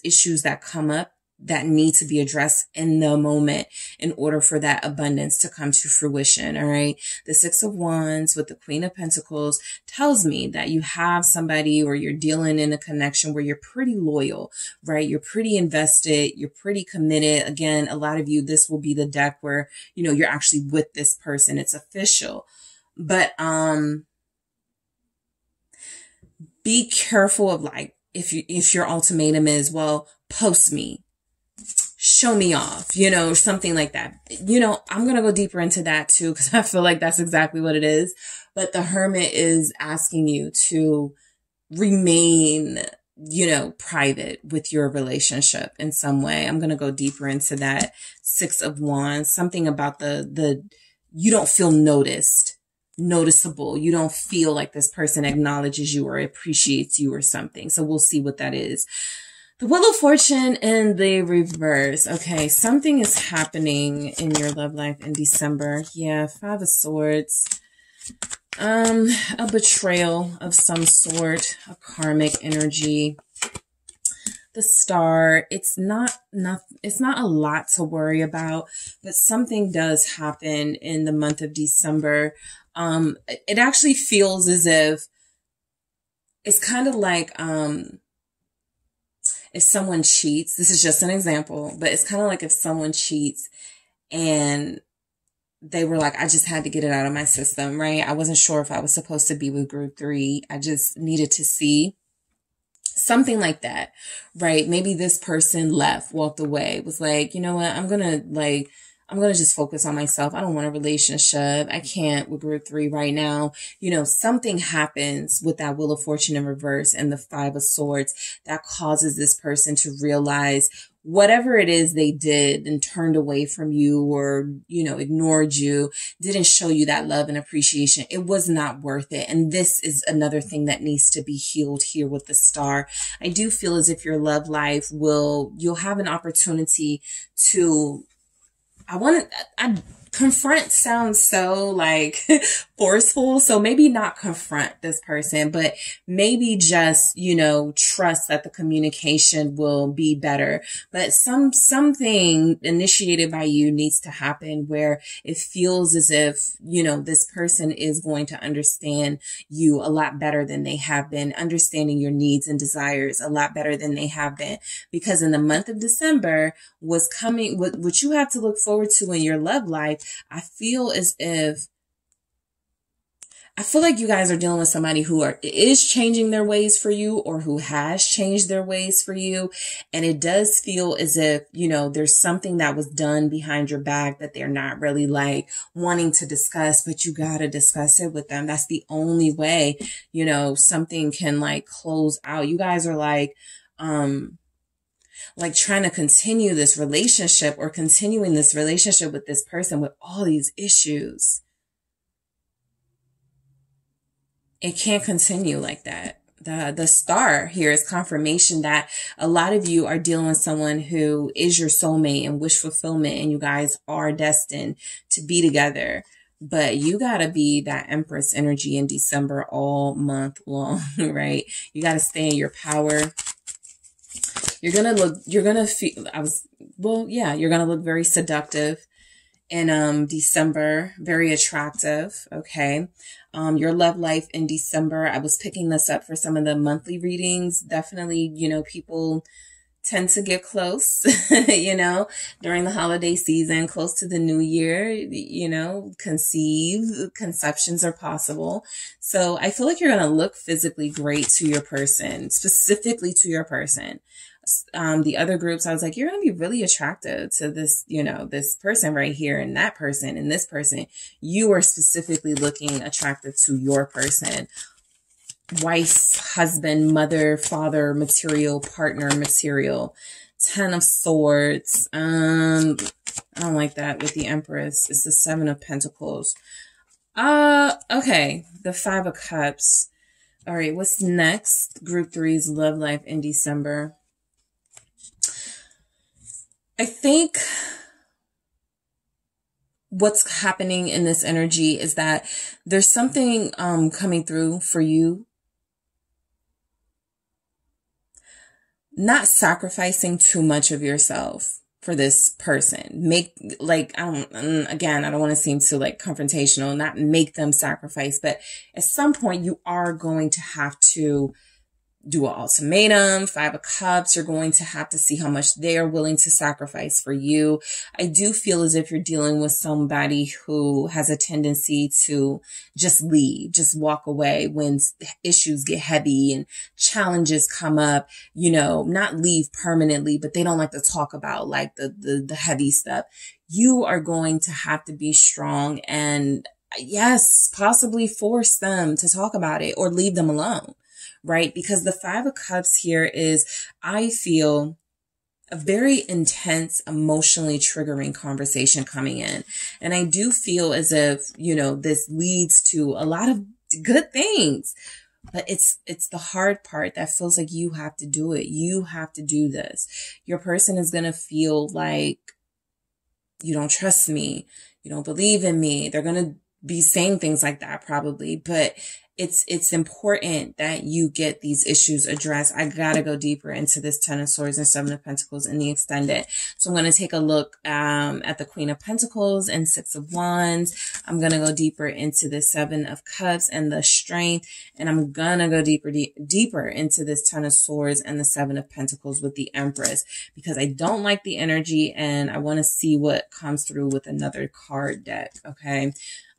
issues that come up that need to be addressed in the moment in order for that abundance to come to fruition. All right. The Six of Wands with the Queen of Pentacles tells me that you have somebody, or you're dealing in a connection where you're pretty loyal, right? You're pretty invested. You're pretty committed. Again, a lot of you, this will be the deck where, you're actually with this person. It's official, but, be careful of if your ultimatum is, well, post me, show me off, something like that. I'm going to go deeper into that too, because I feel like that's exactly what it is. But the Hermit is asking you to remain, private with your relationship in some way. I'm going to go deeper into that. Six of Wands, something about you don't feel noticeable. You don't feel like this person acknowledges you or appreciates you or something. So we'll see what that is. The Wheel of Fortune in the reverse. Okay, something is happening in your love life in December. Yeah, Five of Swords. A betrayal of some sort, a karmic energy. The Star, it's not a lot to worry about, but something does happen in the month of December. It actually feels as if it's kind of like, if someone cheats, this is just an example, but it's kind of like if someone cheats and they were like, I just had to get it out of my system, right? I wasn't sure if I was supposed to be with group 3. I just needed to see. Something like that, right? Maybe this person walked away, was like, you know what? I'm going to just focus on myself. I don't want a relationship. I can't with group 3 right now. Something happens with that Wheel of Fortune in reverse and the Five of Swords that causes this person to realize whatever it is they did and turned away from you or, ignored you, didn't show you that love and appreciation. It was not worth it. And this is another thing that needs to be healed here with the Star. I do feel as if your love life you'll have an opportunity to, confront sounds so forceful. So maybe not confront this person, but maybe just, trust that the communication will be better. But something initiated by you needs to happen where it feels as if, this person is going to understand you a lot better than they have been, understanding your needs and desires a lot better than they have been. Because in the month of December was coming, what you have to look forward to in your love life, I feel like you guys are dealing with somebody who is changing their ways for you or who has changed their ways for you. And it does feel as if, there's something that was done behind your back that they're not really wanting to discuss, but you got to discuss it with them. That's the only way, something can close out. You guys are trying to continue this relationship or continuing this relationship with this person with all these issues. It can't continue like that. The Star here is confirmation that a lot of you are dealing with someone who is your soulmate and wish fulfillment, and you guys are destined to be together. But you gotta be that Empress energy in December all month long, right? You gotta stay in your power. You're gonna look very seductive in December, very attractive, okay? Your love life in December, I was picking this up for some of the monthly readings. Definitely, people tend to get close, during the holiday season, close to the new year, conceptions are possible. So I feel like you're going to look physically great to your person, specifically to your person. The other groups, I was like, you're going to be really attractive to this, this person right here and that person and this person. You are specifically looking attractive to your person. Wife, husband, mother, father material, partner material Ten of Swords. I don't like that with the Empress. It's the Seven of Pentacles. Okay. The Five of Cups. All right. What's next? Group 3's love life in December. I think what's happening in this energy is that there's something coming through for you. Not sacrificing too much of yourself for this person. Again, I don't want to seem too like confrontational, not make them sacrifice, but at some point you are going to have to do an ultimatum. Five of Cups, you're going to have to see how much they are willing to sacrifice for you. I do feel as if you're dealing with somebody who has a tendency to just leave, just walk away when issues get heavy and challenges come up, you know, not leave permanently, but they don't like to talk about like the heavy stuff. You are going to have to be strong and yes, possibly force them to talk about it or leave them alone. Right? Because the Five of Cups here is, I feel, a very intense, emotionally triggering conversation coming in. And I do feel as if, you know, this leads to a lot of good things. But it's the hard part that feels like you have to do it. You have to do this. Your person is going to feel like you don't trust me. You don't believe in me. They're going to be saying things like that probably. But it's important that you get these issues addressed. I gotta go deeper into this Ten of Swords and Seven of Pentacles in the extended. So I'm going to take a look at the Queen of Pentacles and Six of Wands. I'm going to go deeper into the Seven of Cups and the Strength. And I'm going to go deeper into this Ten of Swords and the Seven of Pentacles with the Empress, because I don't like the energy and I want to see what comes through with another card deck. Okay.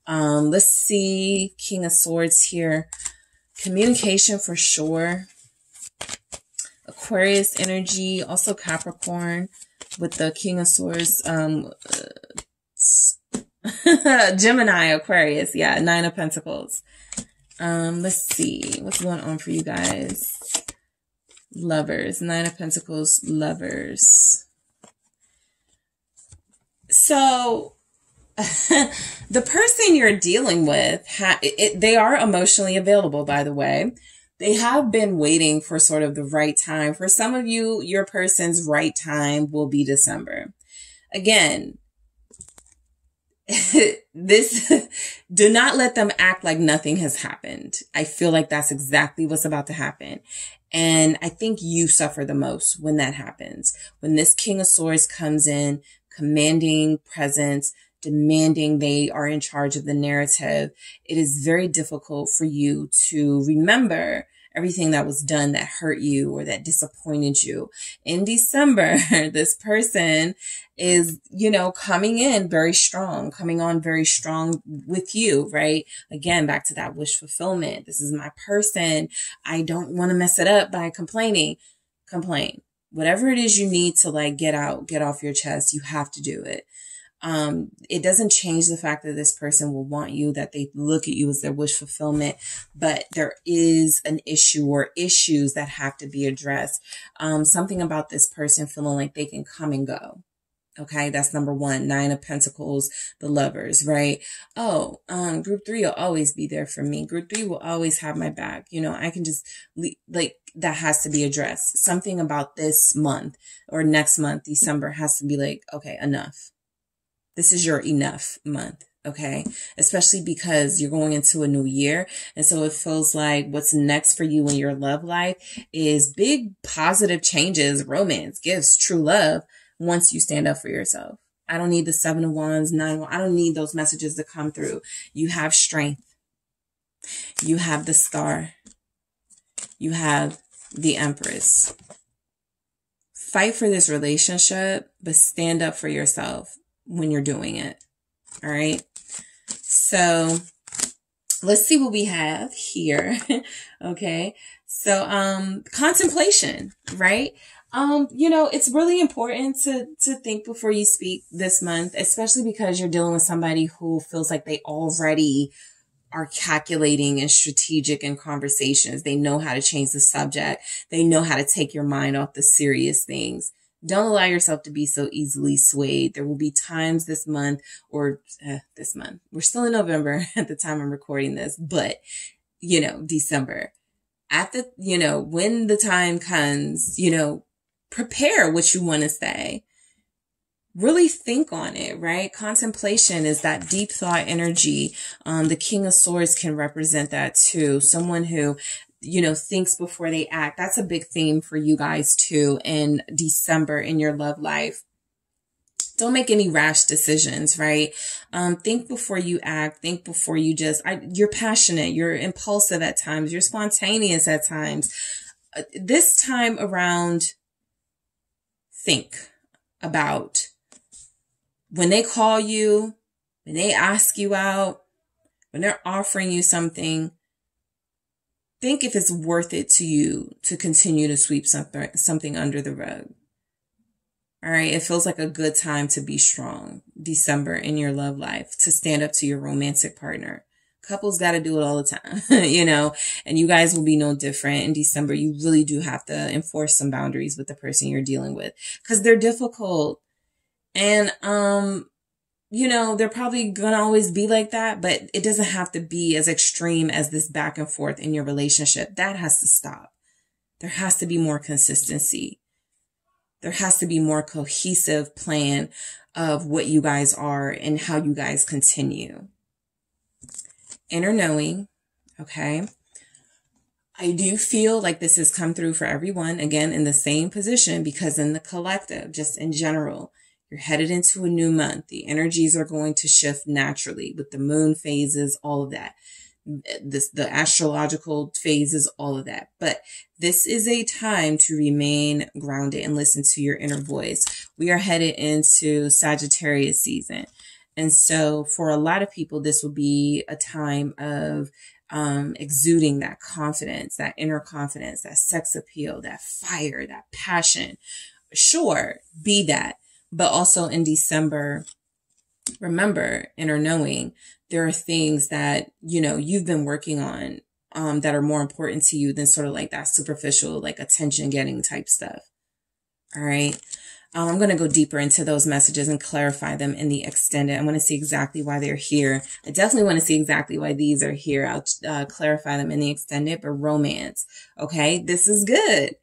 Let's see. King of Swords here. Communication for sure. Aquarius energy. Also Capricorn with the King of Swords. Gemini, Aquarius. Yeah. Nine of Pentacles. Let's see. What's going on for you guys? Lovers. Nine of Pentacles. Lovers. So the person you're dealing with, they are emotionally available, by the way. They have been waiting for sort of the right time. For some of you, your person's right time will be December. Again, do not let them act like nothing has happened. I feel like that's exactly what's about to happen. And I think you suffer the most when that happens. When this King of Swords comes in, commanding presence, demanding they are in charge of the narrative, it is very difficult for you to remember everything that was done that hurt you or that disappointed you. In December, this person is, you know, coming on very strong with you, right? Again, back to that wish fulfillment. This is my person. I don't want to mess it up by complaining. Complain. Whatever it is you need to like get off your chest, you have to do it. It doesn't change the fact that this person will want you, that they look at you as their wish fulfillment, but there is an issue or issues that have to be addressed. Something about this person feeling like they can come and go. Okay. That's number one. Nine of Pentacles, the Lovers, right? Oh, group 3 will always be there for me. Group 3 will always have my back. You know, I can just that has to be addressed. Something about this month or next month, December, has to be like, okay, enough. This is your enough month, okay? Especially because you're going into a new year. And so it feels like what's next for you in your love life is big positive changes, romance, gifts, true love once you stand up for yourself. I don't need the Seven of Wands, I don't need those messages to come through. You have strength. You have the Star. You have the Empress. Fight for this relationship, but stand up for yourself when you're doing it. All right. So let's see what we have here. Okay. So, contemplation, right? You know, it's really important to think before you speak this month, especially because you're dealing with somebody who feels like they already are calculating and strategic in conversations. They know how to change the subject. They know how to take your mind off the serious things. Don't allow yourself to be so easily swayed. There will be times this month we're still in November at the time I'm recording this, but December, when the time comes, prepare what you want to say. Really think on it, right? Contemplation is that deep thought energy. The King of Swords can represent that too. Someone who, thinks before they act. That's a big theme for you guys too in December in your love life. Don't make any rash decisions, right? Think before you act. Think before you you're passionate. You're impulsive at times. You're spontaneous at times. This time around, think about when they call you, when they ask you out, when they're offering you something. Think if it's worth it to you to continue to sweep something under the rug. All right. It feels like a good time to be strong. December in your love life, to stand up to your romantic partner. Couples got to do it all the time, and you guys will be no different in December. You really do have to enforce some boundaries with the person you're dealing with because they're difficult. And, they're probably going to always be like that, but it doesn't have to be as extreme as this back and forth in your relationship. That has to stop. There has to be more consistency. There has to be more cohesive plan of what you guys are and how you guys continue. Inner knowing. Okay. I do feel like this has come through for everyone, again, in the same position, because in the collective, just in general, you're headed into a new month. The energies are going to shift naturally with the moon phases, all of that. The astrological phases, all of that. But this is a time to remain grounded and listen to your inner voice. We are headed into Sagittarius season. And so for a lot of people, this will be a time of exuding that confidence, that inner confidence, that sex appeal, that fire, that passion. Sure, be that. But also in December, remember, inner knowing, there are things that, you've been working on that are more important to you than sort of like that superficial, like attention getting type stuff. All right. I'm going to go deeper into those messages and clarify them in the extended. I want to see exactly why they're here. I definitely want to see exactly why these are here. I'll clarify them in the extended, but romance. Okay. This is good.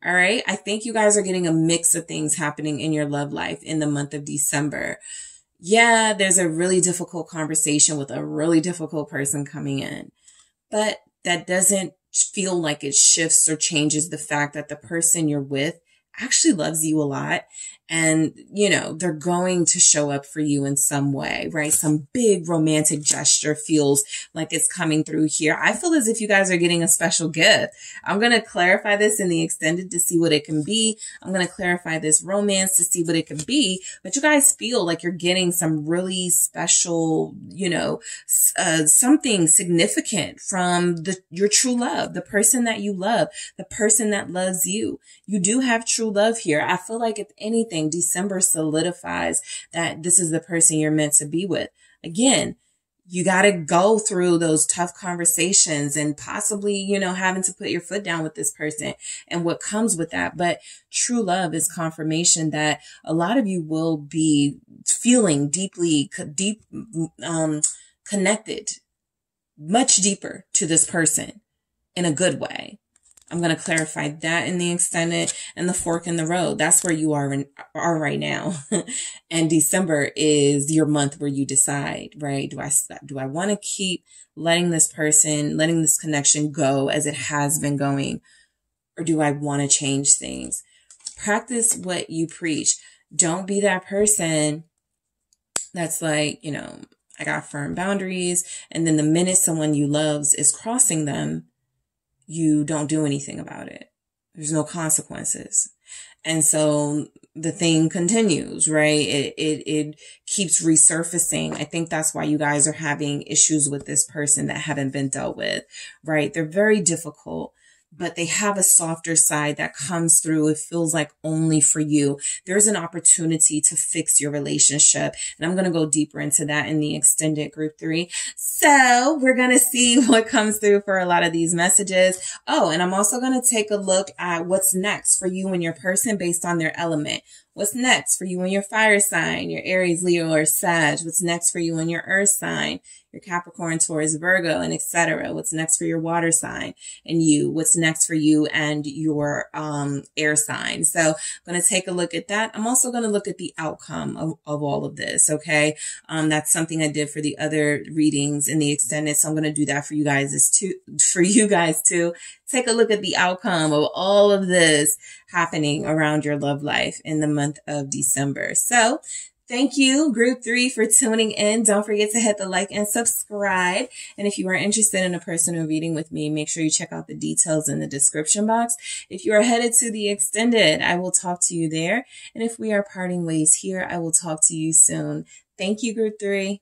All right. I think you guys are getting a mix of things happening in your love life in the month of December. Yeah, there's a really difficult conversation with a really difficult person coming in, but that doesn't feel like it shifts or changes the fact that the person you're with actually loves you a lot. And, they're going to show up for you in some way, right? Some big romantic gesture feels like it's coming through here. I feel as if you guys are getting a special gift. I'm going to clarify this in the extended to see what it can be. I'm going to clarify this romance to see what it can be. But you guys feel like you're getting some really special, something significant from your true love, the person that you love, the person that loves you. You do have true love here. I feel like if anything, December solidifies that this is the person you're meant to be with. Again, you got to go through those tough conversations and possibly, having to put your foot down with this person and what comes with that. But true love is confirmation that a lot of you will be feeling deep, connected, much deeper to this person in a good way. I'm going to clarify that in the extended and the fork in the road. That's where you are right now. And December is your month where you decide, right? Do I want to keep letting this connection go as it has been going? Or do I want to change things? Practice what you preach. Don't be that person that's like, I got firm boundaries. And then the minute someone you loves is crossing them, you don't do anything about it. There's no consequences. And so the thing continues, right? It keeps resurfacing. I think that's why you guys are having issues with this person that haven't been dealt with, right? They're very difficult. but they have a softer side that comes through. It feels like only for you. There's an opportunity to fix your relationship. And I'm going to go deeper into that in the extended group 3. So we're going to see what comes through for a lot of these messages. Oh, and I'm also going to take a look at what's next for you and your person based on their element. What's next for you and your fire sign, your Aries, Leo, or Sag? What's next for you and your earth sign, your Capricorn, Taurus, Virgo, and etc.? What's next for your water sign and you? What's next for you and your air sign? So I'm going to take a look at that. I'm also going to look at the outcome of all of this, okay? That's something I did for the other readings in the extended, so I'm going to do that for you guys too. Take a look at the outcome of all of this happening around your love life in the month of December. So thank you, group 3, for tuning in. Don't forget to hit the like and subscribe. And if you are interested in a personal reading with me, make sure you check out the details in the description box. If you are headed to the extended, I will talk to you there. And if we are parting ways here, I will talk to you soon. Thank you, group 3.